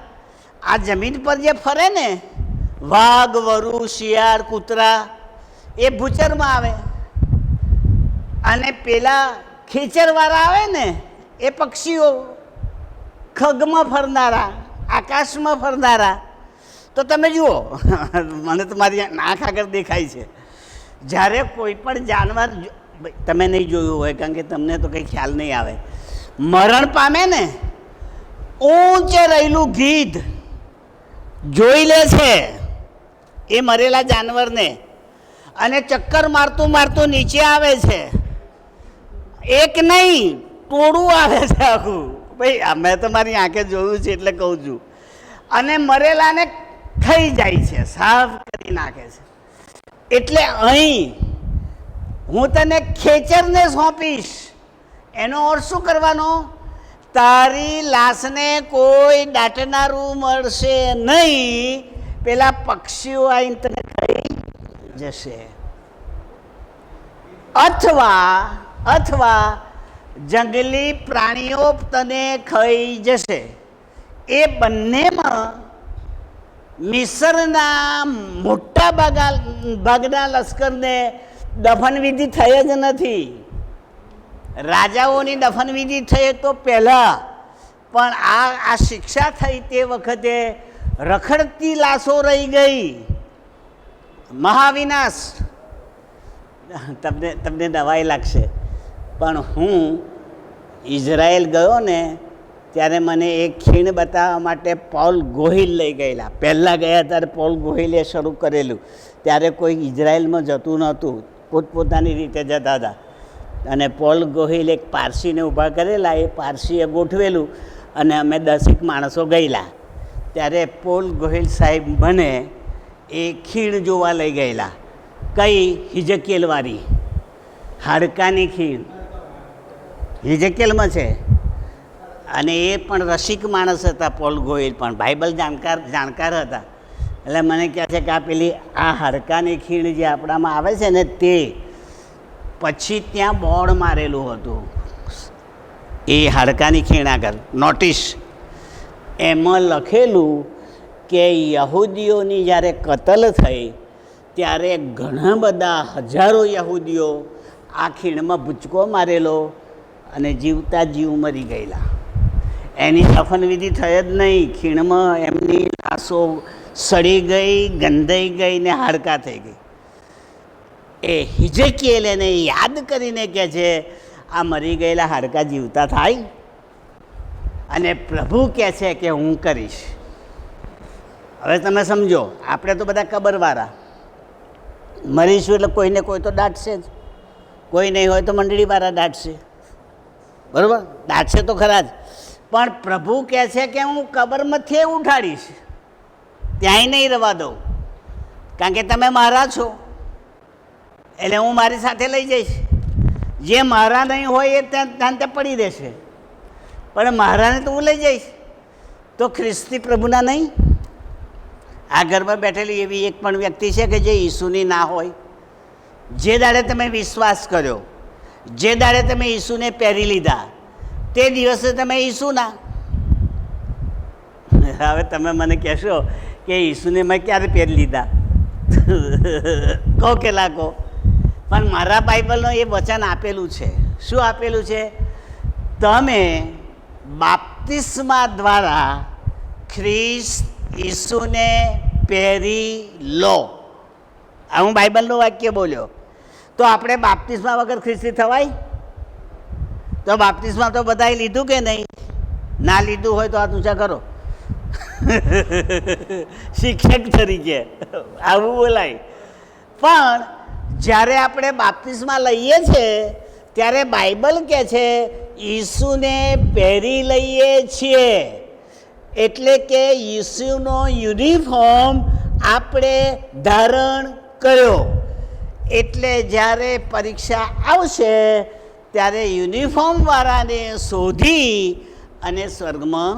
આ જમીન પર જે ફરે ને વાઘ, વરુ, શિયાળ, કૂતરા એ ભૂચરમાં આવે. અને પેલા ખેચરવાળા આવે ને એ પક્ષીઓ, ખગમાં ફરનારા, આકાશમાં ફરનારા. તો તમે જુઓ, મને તો મારી આંખ આગળ દેખાય છે, જ્યારે કોઈ પણ જાનવર, તમે નહીં જોયું હોય કારણ કે તમને તો કંઈ ખ્યાલ નહીં આવે, મરણ પામે ને ઊંચે રહેલું ગીધ જોઈ લે છે એ મરેલા જાનવરને અને ચક્કર મારતું મારતું નીચે આવે છે. એક નહીં, ટોળું આવે છે આખું. ભાઈ મેં તો મારી આંખે જોયું છે એટલે કહું છું. અને મરેલાને ખાઈ જાય છે, સાફ કરી નાખે છે. એટલે અહીં હું તને ખેચરને સોંપીશ. એનો અર્થ શું કરવાનો? તારી લાશને કોઈ દાટનારું મળશે નહીં, પેલા પક્ષીઓ આવીને તને ખાઈ જશે. અથવા જંગલી પ્રાણીઓ તને ખાઈ જશે. એ બંનેમાં મિસરના મોટા ભાગના લશ્કરને દફનવિધિ થઈ જ નથી. રાજાઓની દફનવિધિ થઈ તો પહેલાં, પણ આ શિક્ષા થઈ તે વખતે રખડતી લાશો રહી ગઈ. મહાવિનાશ. તમને નવાઈ લાગશે, પણ હું ઇઝરાયલ ગયો ને ત્યારે મને એક ખીણ બતાવવા માટે પોલ ગોહિલ લઈ ગયેલા. પહેલાં ગયા ત્યારે પોલ ગોહિલે શરૂ કરેલું. ત્યારે કોઈ ઇઝરાયલમાં જતું નહોતું, પોતપોતાની રીતે જતા હતા. અને પોલ ગોહિલ એક પારસીને ઊભા કરેલા, એ પારસીએ ગોઠવેલું અને અમે 10 માણસો ગયેલા. ત્યારે પોલ ગોહિલ સાહેબ મને એ ખીણ જોવા લઈ ગયેલા. કઈ? હિજકેલવાળી હાડકાની ખીણ હિજકેલમાં છે. અને એ પણ રસિક માણસ હતા પોલ ગોહિલ, પણ બાઇબલ જાણકાર હતા. એટલે મને કહે છે કે આ પેલી આ હાડકાની ખીણ જે આપણામાં આવે છે ને તે પછી ત્યાં બોર્ડ મારેલું હતું એ હાડકાની ખીણ આગળ નોટિસ. એમાં લખેલું કે યહૂદીઓની જ્યારે કતલ થઈ ત્યારે ઘણા બધા હજારો યહૂદીઓ આ ખીણમાં ભૂચકો મારેલો અને જીવતા જીવ મરી ગયેલા. એની દફનવિધિ થઈ જ નહીં. ખીણમાં એમની લાશો સડી ગઈ, ગંધાઈ ગઈ ને હાડકા થઈ ગઈ. એ હિજકીએલ એને યાદ કરીને કહે છે આ મરી ગયેલા હાડકા જીવતા થાય. અને પ્રભુ કહે છે કે હું કરીશ. હવે તમે સમજો, આપણે તો બધા કબરવાળા, મરીશું એટલે કોઈને કોઈ તો દાટશે જ. કોઈ નહીં હોય તો મંડળીવાળા દાટશે, બરાબર? દાટશે તો ખરા જ. પણ પ્રભુ કહે છે કે હું કબરમાંથી ઉઠાડીશ, ત્યાંય નહીં રહેવા દઉં, કારણ કે તમે મારા છો. એટલે હું મારી સાથે લઈ જઈશ. જે મારા નહીં હોય એ ત્યાં પડી રહેશે, પણ મારાને તો હું લઈ જઈશ. તો ખ્રિસ્તી પ્રભુના નહીં? આ ઘરમાં બેઠેલી એવી એક પણ વ્યક્તિ છે કે જે ઈસુની ના હોય? જે દાડે તમે વિશ્વાસ કર્યો, જે દાડે તમે ઈસુને પહેરી લીધા, તે દિવસે તમે ઈસુના. હવે તમે મને કહેશો કે ઈસુને મેં ક્યારે પહેરી લીધા, કહો કે લાગો, પણ મારા બાઇબલનું એ વચન આપેલું છે. શું આપેલું છે? તમે બાપ્તિસ્મા દ્વારા ખ્રિસ્ત ઈસુને પહેરી લો. આ હું બાઇબલનું વાક્ય બોલ્યો. તો આપણે બાપ્તિસ્મા વગર ખ્રિસ્તી થવાય? તો બાપ્તિસ્મા તો બધાએ લીધું કે નહીં? ના લીધું હોય તો આ ઊંચા કરો. શિક્ષક તરીકે આવું બોલાય. પણ જ્યારે આપણે બાપ્તિસ્મા લઈએ છીએ ત્યારે બાઇબલ કહે છે ઈસુને પહેરી લઈએ છીએ. એટલે કે ઈસુનો યુનિફોર્મ આપણે ધારણ કર્યો. એટલે જ્યારે પરીક્ષા આવશે ત્યારે યુનિફોર્મવાળાને શોધી અને સ્વર્ગમાં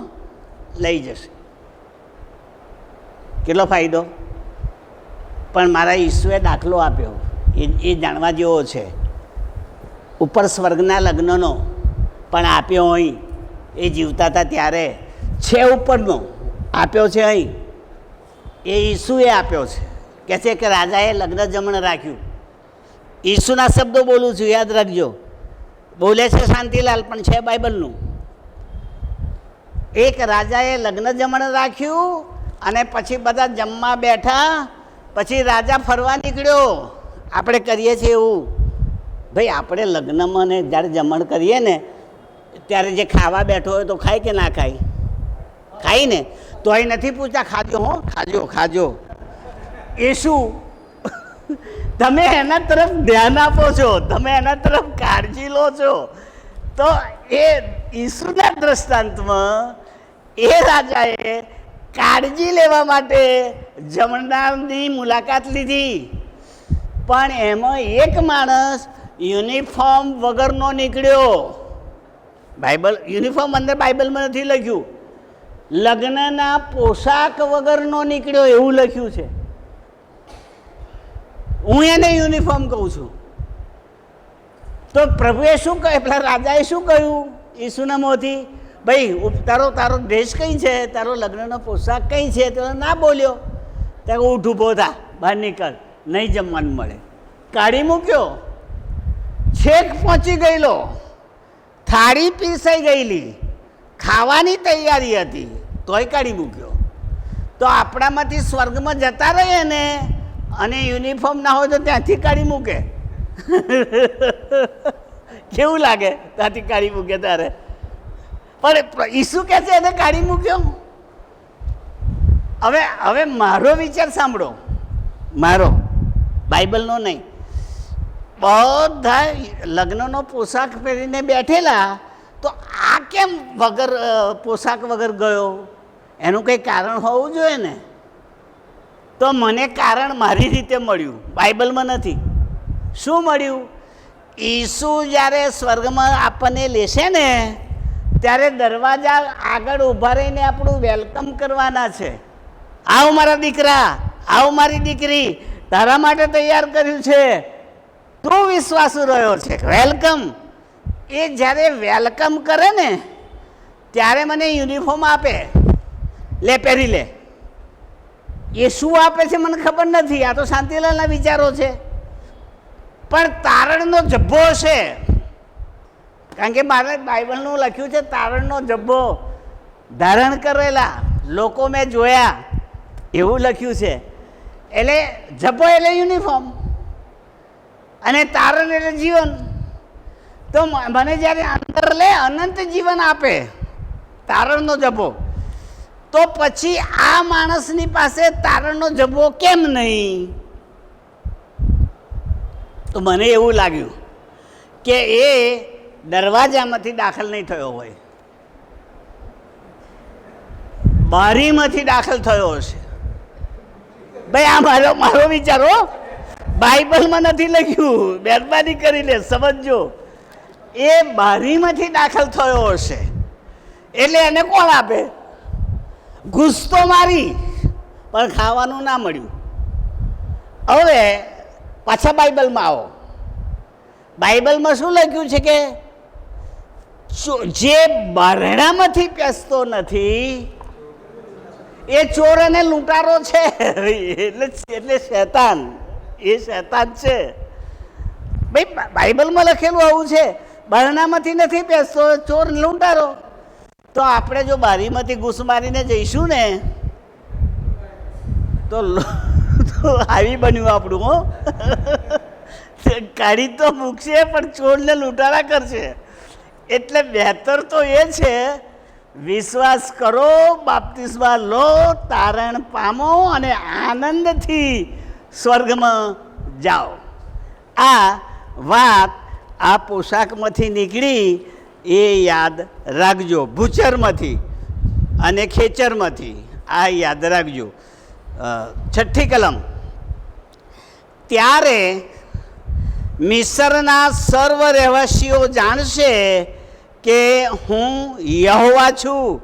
લઈ જશે. કેટલો ફાયદો! પણ મારા ઈસુએ દાખલો આપ્યો, એ જાણવા જેવો છે. ઉપર સ્વર્ગના લગ્નનો પણ આપ્યો અહીં, એ જીવતા હતા ત્યારે છે ઉપરનો આપ્યો છે અહીં. એ ઈસુએ આપ્યો છે. કહે છે કે રાજાએ લગ્ન જમણ રાખ્યું. ઈસુના શબ્દો બોલું છું, યાદ રાખજો. બોલે છે શાંતિલાલ, પણ છે બાઇબલનું. એક રાજાએ લગ્ન જમણ રાખ્યું અને પછી બધા જમવા બેઠા. પછી રાજા ફરવા નીકળ્યો. આપણે કરીએ છીએ એવું. ભાઈ આપણે લગ્નમાં ને જ્યારે જમણ કરીએ ને ત્યારે જે ખાવા બેઠો હોય તો ખાય કે ના ખાય? ખાય ને. તો અહીં નથી પૂછતા ખાજો, હો ખાજો ખાજો. એ શું? તમે એના તરફ ધ્યાન આપો છો, તમે એના તરફ કાળજી લો છો. તો એ ઈસુના દ્રષ્ટાંતમાં એ રાજાએ કાળજી લેવા માટે જમણદારની મુલાકાત લીધી. પણ એમાં એક માણસ યુનિફોર્મ વગરનો નીકળ્યો. બાઇબલ યુનિફોર્મ અંદર બાઇબલમાં નથી લખ્યું. લગ્નના પોશાક વગરનો નીકળ્યો એવું લખ્યું છે. હું એને યુનિફોર્મ કહું છું. તો પ્રભુએ શું કહે, પેલા રાજાએ શું કહ્યું ઈસુના મોંથી? ભાઈ તારો ડ્રેસ કઈ છે, તારો લગ્નનો પોશાક કઈ છે? તો ના બોલ્યો. ત્યાં ઊઠ ઊભો થા, બહાર નીકળ, નહીં જમવાનું મળે. કાઢી મૂક્યો. છેક પહોંચી ગયેલો, થાળી પીરસાઈ ગયેલી, ખાવાની તૈયારી હતી, તોય કાઢી મૂક્યો. તો આપણામાંથી સ્વર્ગમાં જતા રહીએ ને અને યુનિફોર્મ ના હોય તો ત્યાંથી કાઢી મૂકે. કેવું લાગે ત્યાંથી કાઢી મૂકે ત્યારે? પણ ઈસુ કહે છે એને કાઢી મૂક્યો. હવે મારો વિચાર સાંભળો, મારો, બાઇબલનો નહીં. બધા લગ્નનો પોશાક પહેરીને બેઠેલા, તો આ કેમ વગર પોશાક વગર ગયો? એનું કંઈ કારણ હોવું જોઈએ ને. તો મને કારણ મારી રીતે મળ્યું, બાઇબલમાં નથી. શું મળ્યું? ઈસુ જ્યારે સ્વર્ગમાં આપણને લેશે ને ત્યારે દરવાજા આગળ ઊભા રહીને આપણું વેલકમ કરવાના છે. આવ મારા દીકરા, આવ મારી દીકરી, તારા માટે તૈયાર કર્યું છે, તું વિશ્વાસુ રહ્યો છે, વેલકમ. એ જ્યારે વેલકમ કરે ને ત્યારે મને યુનિફોર્મ આપે, લે પહેરી લે. એ શું આપે છે મને ખબર નથી, આ તો શાંતિલાલના વિચારો છે. પણ તારણનો જબ્બો હશે, કારણ કે મારે બાઇબલનું લખ્યું છે તારણનો જબ્બો ધારણ કરેલા લોકો મેં જોયા, એવું લખ્યું છે. એટલે જબ્બો એટલે યુનિફોર્મ અને તારણ એટલે જીવન. તો મને જ્યારે અંદર લે અનંત જીવન આપે, તારણનો જબ્બો, તો પછી આ માણસની પાસે તારણનો જબ્બો કેમ નહીં? તો મને એવું લાગ્યું કે એ દરવાજામાંથી દાખલ નહીં થયો હોય, બારીમાંથી દાખલ થયો હશે. ભાઈ આ મારો વિચારો, બાઇબલમાં નથી લખ્યું, મહેરબાની કરી લે સમજજો. એ બારીમાંથી દાખલ થયો હશે. એટલે એને કોણ આપે? ઘૂસ તો મારી, પણ ખાવાનું ના મળ્યું. હવે પાછા બાઇબલમાં આવો. બાઇબલમાં શું લખ્યું છે કે જે બારણામાંથી પેસતો નથી એ ચોર અને લૂંટારો છે. એટલે શેતાન, એ શેતાન છે ભાઈ. બાઇબલમાં લખેલું આવું છે, બારણામાંથી નથી બેસતો ચોર લૂંટારો. તો આપણે જો બારીમાંથી ઘૂસ મારીને જઈશું ને તો આવી બન્યું આપણું. હો, કાઢી તો મૂકશે પણ ચોરને લૂંટારા કરશે. એટલે બહેતર તો એ છે, વિશ્વાસ કરો, બાપ્તિસ્મા લો, તારણ પામો અને આનંદથી સ્વર્ગમાં જાઓ. આ વાત આ પોશાકમાંથી નીકળી એ યાદ રાખજો, ભૂચરમાંથી અને ખેચરમાંથી. આ યાદ રાખજો. 6ઠ્ઠી કલમ. ત્યારે મિસરના સર્વ રહેવાસીઓ જાણશે કે હું યહોવા છું,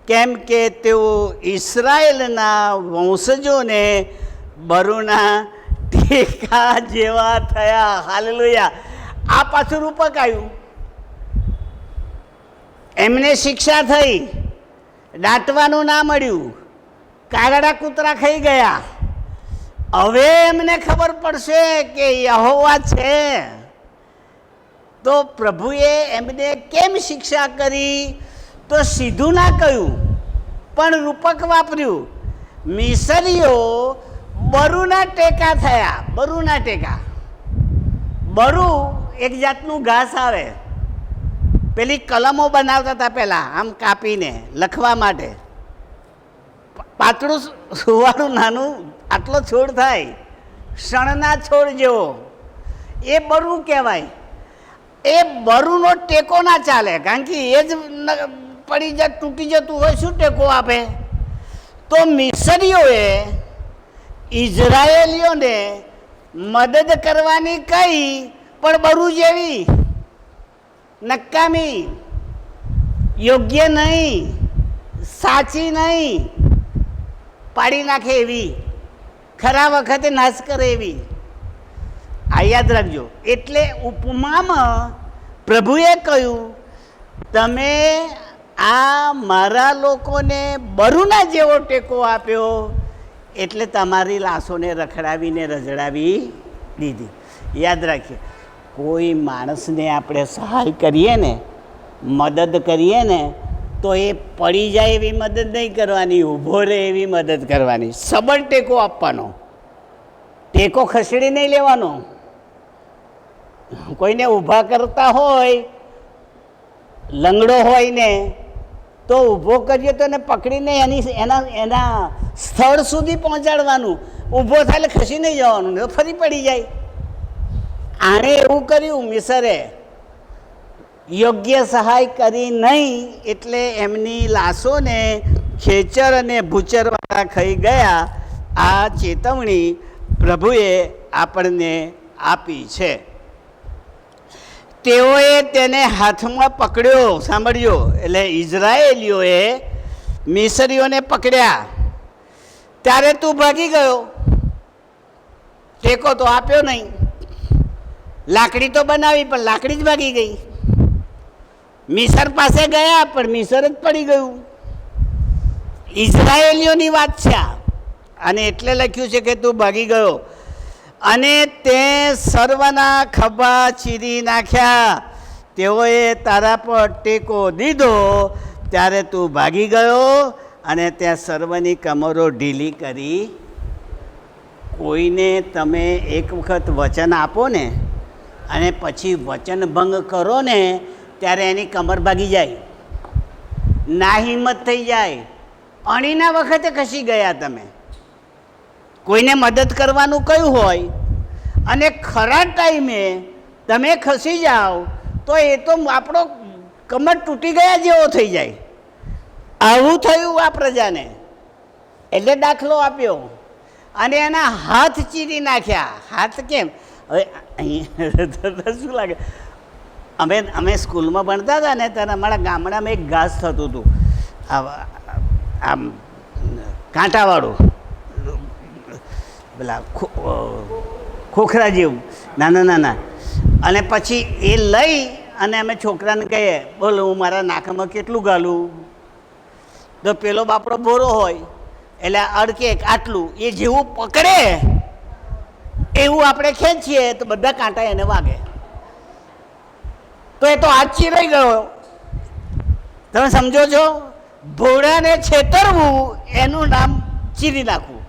કેમ કે તેઓ ઇસ્રાયેલના વંશજોને બરુના ટેકા જેવા થયા. હાલેલુયા. આ પાછું રૂપક આવ્યું. એમને શિક્ષા થઈ, દાટવાનું ના મળ્યું, કાગડા કૂતરા ખાઈ ગયા. હવે એમને ખબર પડશે કે યહોવા છે. તો પ્રભુએ એમને કેમ શિક્ષા કરી? તો સીધું ના કહ્યું, પણ રૂપક વાપર્યું. મિસરીઓ બરુના ટેકા થયા. બરુના ટેકા. બરુ એક જાતનું ઘાસ આવે, પેલી કલમો બનાવતા હતા પહેલાં, આમ કાપીને લખવા માટે. પાતળું સુવાળું નાનું આટલો છોડ થાય, શણના છોડ જેવો, એ બરુ કહેવાય. એ બરુનો ટેકો ના ચાલે, કારણ કે એ જ પડી જાય, તૂટી જતું હોય, શું ટેકો આપે? તો મિસરીઓએ ઇઝરાયેલીઓને મદદ કરવાની કહી, પણ બરુ જેવી નકામી, યોગ્ય નહીં, સાચી નહીં, પાડી નાખે એવી, ખરા વખતે નાશ કરે એવી. આ યાદ રાખજો. એટલે ઉપમામાં પ્રભુએ કહ્યું, તમે આ મારા લોકોને બરુના જેવો ટેકો આપ્યો, એટલે તમારી લાશોને રખડાવીને રજડાવી દીધી. યાદ રાખીએ, કોઈ માણસને આપણે સહાય કરીએ ને, મદદ કરીએ ને, તો એ પડી જાય એવી મદદ નહીં કરવાની, ઊભો રહે એવી મદદ કરવાની. સબળ ટેકો આપવાનો, ટેકો ખસેડી નહીં લેવાનો. કોઈને ઊભા કરતા હોય, લંગડો હોય ને, તો ઊભો કરીએ તો એને પકડીને એના સ્થળ સુધી પહોંચાડવાનું. ઊભો થાય એટલે ખસી નહીં જવાનું, ને ફરી પડી જાય. આણે એવું કર્યું મિસરે, યોગ્ય સહાય કરી નહીં, એટલે એમની લાશોને ખેચર અને ભૂચરવાળા ખાઈ ગયા. આ ચેતવણી પ્રભુએ આપણને આપી છે. તેઓએ તેને હાથમાં પકડ્યો. સાંભળ્યો, એટલે ઇઝરાયેલીઓએ મિસરીઓને પકડ્યા. ત્યારે તું ભાગી ગયો, ટેકો તો આપ્યો નહીં. લાકડી તો બનાવી, પણ લાકડી જ ભાગી ગઈ. મિસર પાસે ગયા, પણ મિસર જ પડી ગયું. ઇઝરાયેલીઓની વાત છે આ. અને એટલે લખ્યું છે કે તું ભાગી ગયો, અને તે સર્વના ખભા ચીરી નાખ્યા. તેઓએ તારા પર ટેકો દીધો, ત્યારે તું ભાગી ગયો અને ત્યાં સર્વની કમરો ઢીલી કરી. કોઈને તમે એક વખત વચન આપો ને, અને પછી વચન ભંગ કરો ને, ત્યારે એની કમર ભાગી જાય, ના હિંમત થઈ જાય. અણીના વખતે ખસી ગયા તમે. કોઈને મદદ કરવાનું કહ્યું હોય અને ખરા ટાઈમે તમે ખસી જાઓ, તો એ તો આપણો કમર તૂટી ગયા જેવો થઈ જાય. આવું થયું આ પ્રજાને. એટલે દાખલો આપ્યો અને એના હાથ ચીરી નાખ્યા. હાથ કેમ? હવે અહીં શું લાગે, અમે સ્કૂલમાં ભણતા હતા ને, ત્યારે અમારા ગામડામાં એક ઘાસ થતું હતું, આમ કાંટાવાળું, પેલા ખોખરા જેવું, નાના નાના. અને પછી એ લઈ અને અમે છોકરાને કહીએ, બોલો હું મારા નાકામાં કેટલું ગાલું? તો પેલો બાપડો બોરો હોય, એટલે અડકે આટલું એ જેવું પકડે એવું આપણે ખેંચીએ તો બધા કાંટા એને વાગે, તો એ તો હાથ ચીરાઈ ગયો. તમે સમજો છો? ભોળાને છેતરવું એનું નામ ચીરી નાખવું.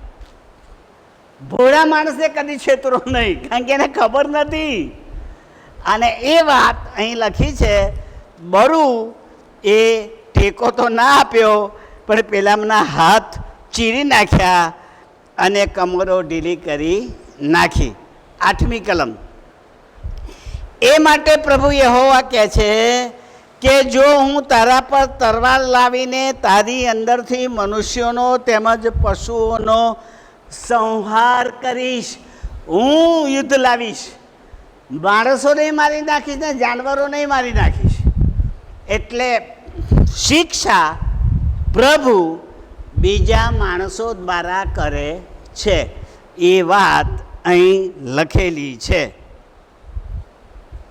ભોળા માણસને કદી છેતરો નહીં, કારણ કે એને ખબર નથી. અને એ વાત અહીં લખી છે, બરું એ ટેકો તો ના આપ્યો, પણ પેલાના હાથ ચીરી નાખ્યા અને કમરો ઢીલી કરી નાખી. 8મી કલમ. એ માટે પ્રભુ યહોવા કહે છે કે જો હું તારા પર તરવાર લાવીને તારી અંદરથી મનુષ્યોનો તેમજ પશુઓનો સંહાર કરીશ, હું યુદ્ધ લાવીશ, માણસો નહીં મારી નાખીશ ને જાનવરો નહીં મારી નાખીશ. એટલે શિક્ષા પ્રભુ બીજા માણસો દ્વારા કરે છે, એ વાત અહીં લખેલી છે.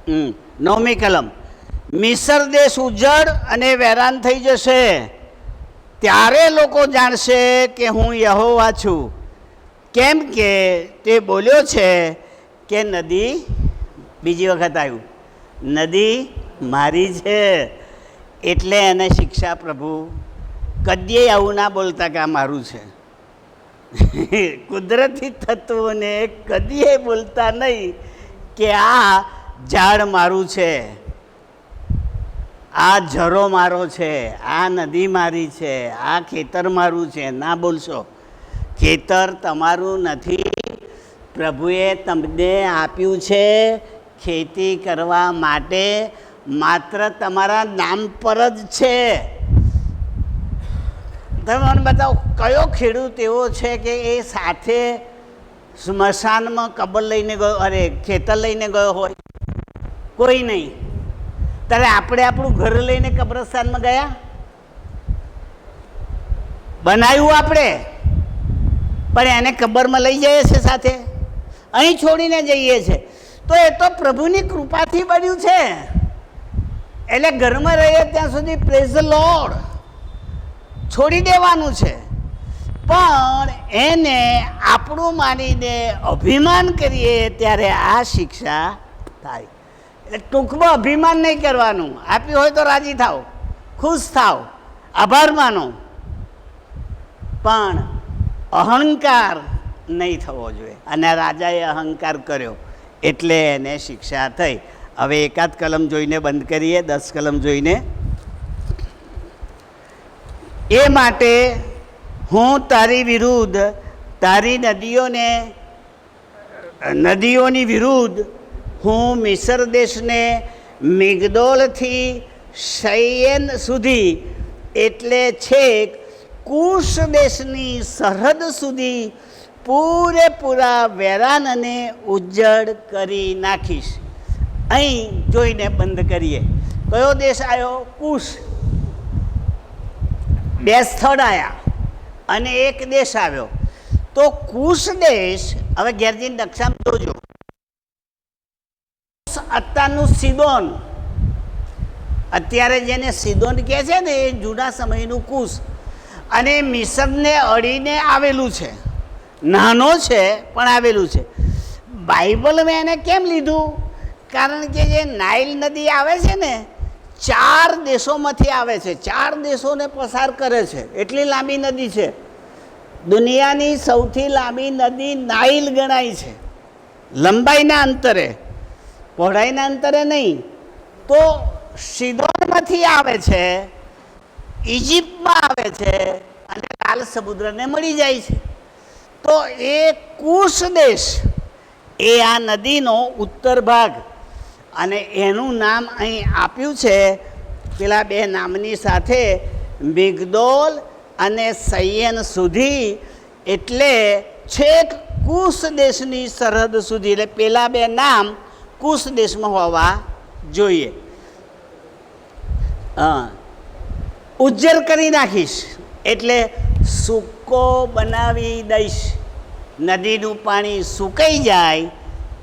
9મી કલમ. મિસર દેશ ઉજ્જડ અને વેરાન થઈ જશે, ત્યારે લોકો જાણશે કે હું યહોવા છું, કેમ કે તે બોલ્યો છે કે નદી, બીજી વખત આવ્યું, નદી મારી છે. એટલે એને શિક્ષા પ્રભુ કદીએ આવું ના બોલતા કે આ મારું છે. કુદરતી તત્વોને કદીએ બોલતા નહીં કે આ ઝાડ મારું છે, આ ઝરો મારો છે, આ નદી મારી છે, આ ખેતર મારું છે. ના બોલશો. ખેતર તમારું નથી, પ્રભુએ તમને આપ્યું છે ખેતી કરવા માટે, માત્ર તમારા નામ પર જ છે. તમે મને બતાવો કયો ખેડૂત એવો છે કે એ સાથે સ્મશાનમાં કબર લઈને ગયો, અરે ખેતર લઈને ગયો હોય? કોઈ નહીં. ત્યારે આપણે આપણું ઘર લઈને કબ્રસ્તાનમાં ગયા? બનાવ્યું આપણે, પણ એને કબરમાં લઈ જઈએ છીએ સાથે, અહીં છોડીને જઈએ છીએ. તો એ તો પ્રભુની કૃપાથી બન્યું છે. એટલે ઘરમાં રહીએ ત્યાં સુધી પ્રેઝ ધ લોર્ડ છોડી દેવાનું છે, પણ એને આપણું માનીને અભિમાન કરીએ ત્યારે આ શિક્ષા થાય. એટલે ટૂંકમાં અભિમાન નહીં કરવાનું. આપ્યું હોય તો રાજી થાવ, ખુશ થાવ, આભાર માનો, પણ અહંકાર નહીં થવો જોઈએ. અને રાજાએ અહંકાર કર્યો એટલે એને શિક્ષા થઈ. હવે એકાદ કલમ જોઈને બંધ કરીએ, 10 કલમ જોઈને. એ માટે હું તારી વિરુદ્ધ, તારી નદીઓની વિરુદ્ધ હું મિસર દેશને મિગદોલથી શયન સુધી, એટલે છેક કુશ દેશની સરહદ સુધી પૂરેપૂરા વેરાન અને ઉજ્જડ કરી નાખીશ. અહીં જોઈને બંધ કરીએ. કયો દેશ આવ્યો? કુશ. 2 સ્થળ આવ્યા અને એક દેશ આવ્યો. તો કુશ દેશ, હવે ઘેરજી નકશામાં જોજો, અત્યારનું સિદોન, અત્યારે જેને સિદોન કહે છે ને, એ જૂના સમયનું કુશ, અને મિસરને અડીને આવેલું છે. નાનો છે પણ આવેલું છે. બાઇબલમાં એને કેમ લીધું? કારણ કે જે નાઇલ નદી આવે છે ને, 4 દેશોમાંથી આવે છે, 4 દેશોને પસાર કરે છે. એટલી લાંબી નદી છે. દુનિયાની સૌથી લાંબી નદી નાઇલ ગણાય છે, લંબાઈના અંતરે, પહોળાઈના અંતરે નહીં. તો સિદોનમાંથી આવે છે, ઇજિપ્તમાં આવે છે અને લાલ સમુદ્રને મળી જાય છે. તો એ કુશ દેશ, એ આ નદીનો ઉત્તર ભાગ, અને એનું નામ અહીં આપ્યું છે પેલા 2 નામની સાથે, મિગદોલ અને સય્યન સુધી. એટલે છેક કુશ દેશની સરહદ સુધી. એટલે પેલા 2 નામ કુશ દેશમાં હોવા જોઈએ. ઉજ્જર કરી નાખીશ એટલે સૂકો બનાવી દઈશ. નદીનું પાણી સુકાઈ જાય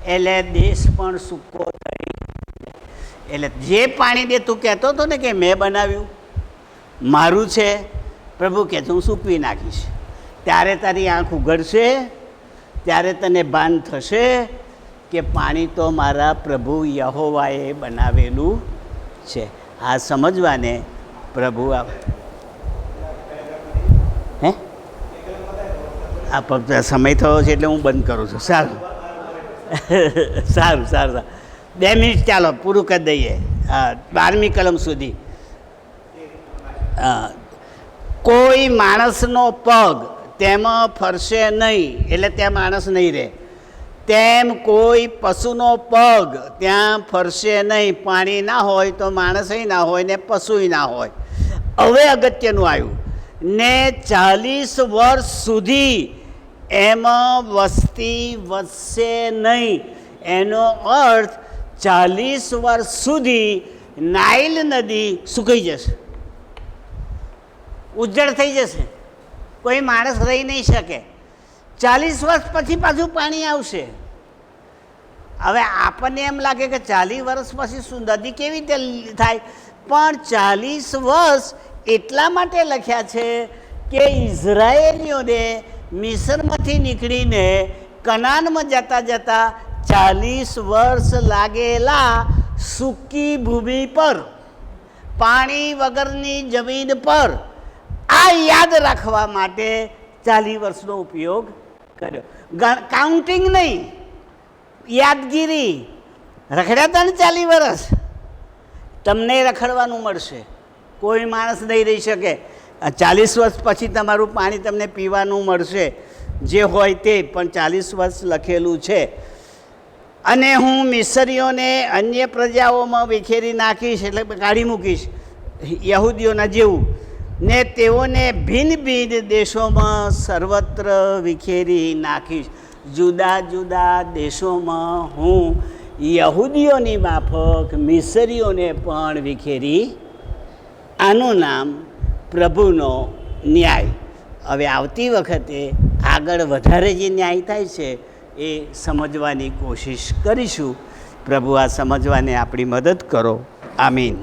એટલે દેશ પણ સૂકો થઈ. એટલે જે પાણી દે, તું કહેતો હતો ને કે મેં બનાવ્યું, મારું છે, પ્રભુ કહે છે હું સૂકવી નાખીશ. ત્યારે તારી આંખ ઉઘડશે, ત્યારે તને ભાન થશે કે પાણી તો મારા પ્રભુ યહોવાએ બનાવેલું છે. આ સમજવાને પ્રભુ હે આ ફક્ત સમય થયો છે એટલે હું બંધ કરું છું. સારું સારું સારું 2 મિનિટ ચાલો પૂરું કરી દઈએ. 12મી કલમ સુધી. કોઈ માણસનો પગ તેમાં ફરશે નહીં, એટલે ત્યાં માણસ નહીં રહે. તેમ કોઈ પશુનો પગ ત્યાં ફરશે નહીં. પાણી ના હોય તો માણસય ના હોય ને પશુય ના હોય. હવે અગત્યનું આવ્યું ને 40 વર્ષ સુધી એમાં વસ્તી વધશે નહીં. એનો અર્થ 40 વર્ષ સુધી નાઇલ નદી સુકાઈ જશે, ઉજ્જડ થઈ જશે, કોઈ માણસ રહી નહીં શકે. 40 વર્ષ પછી પાછું પાણી આવશે. હવે આપણને એમ લાગે કે 40 વર્ષ પછી શું નદી કેવી રીતે થાય? પણ 40 વર્ષ એટલા માટે લખ્યા છે કે ઇઝરાયેલીઓને મિસરમાંથી નીકળીને કનાનમાં જતા જતા 40 વર્ષ લાગેલા સૂકી ભૂમિ પર, પાણી વગરની જમીન પર, આ યાદ રાખવા માટે 40 વર્ષનો ઉપયોગ કર્યો. કાઉન્ટિંગ નહીં, યાદગીરી. રખડ્યા હતા ને 40 વર્ષ, તમને રખડવાનું મળશે. કોઈ માણસ નહીં રહી શકે. 40 વર્ષ પછી તમારું પાણી તમને પીવાનું મળશે, જે હોય તે. પણ 40 વર્ષ લખેલું છે. અને હું મિસરીઓને અન્ય પ્રજાઓમાં વિખેરી નાખીશ, એટલે કાઢી મૂકીશ યહૂદીઓના જેવું, ને તેઓને ભિન્ન ભિન્ન દેશોમાં સર્વત્ર વિખેરી નાખીશ. જુદા જુદા દેશોમાં હું યહૂદીઓની માફક મિસરીઓને પણ વિખેરી. આનું નામ પ્રભુનો ન્યાય. હવે આવતી વખતે આગળ વધારે જે ન્યાય થાય છે એ સમજવાની કોશિશ કરીશું. પ્રભુ આ સમજવાને આપણી મદદ કરો. આમીન.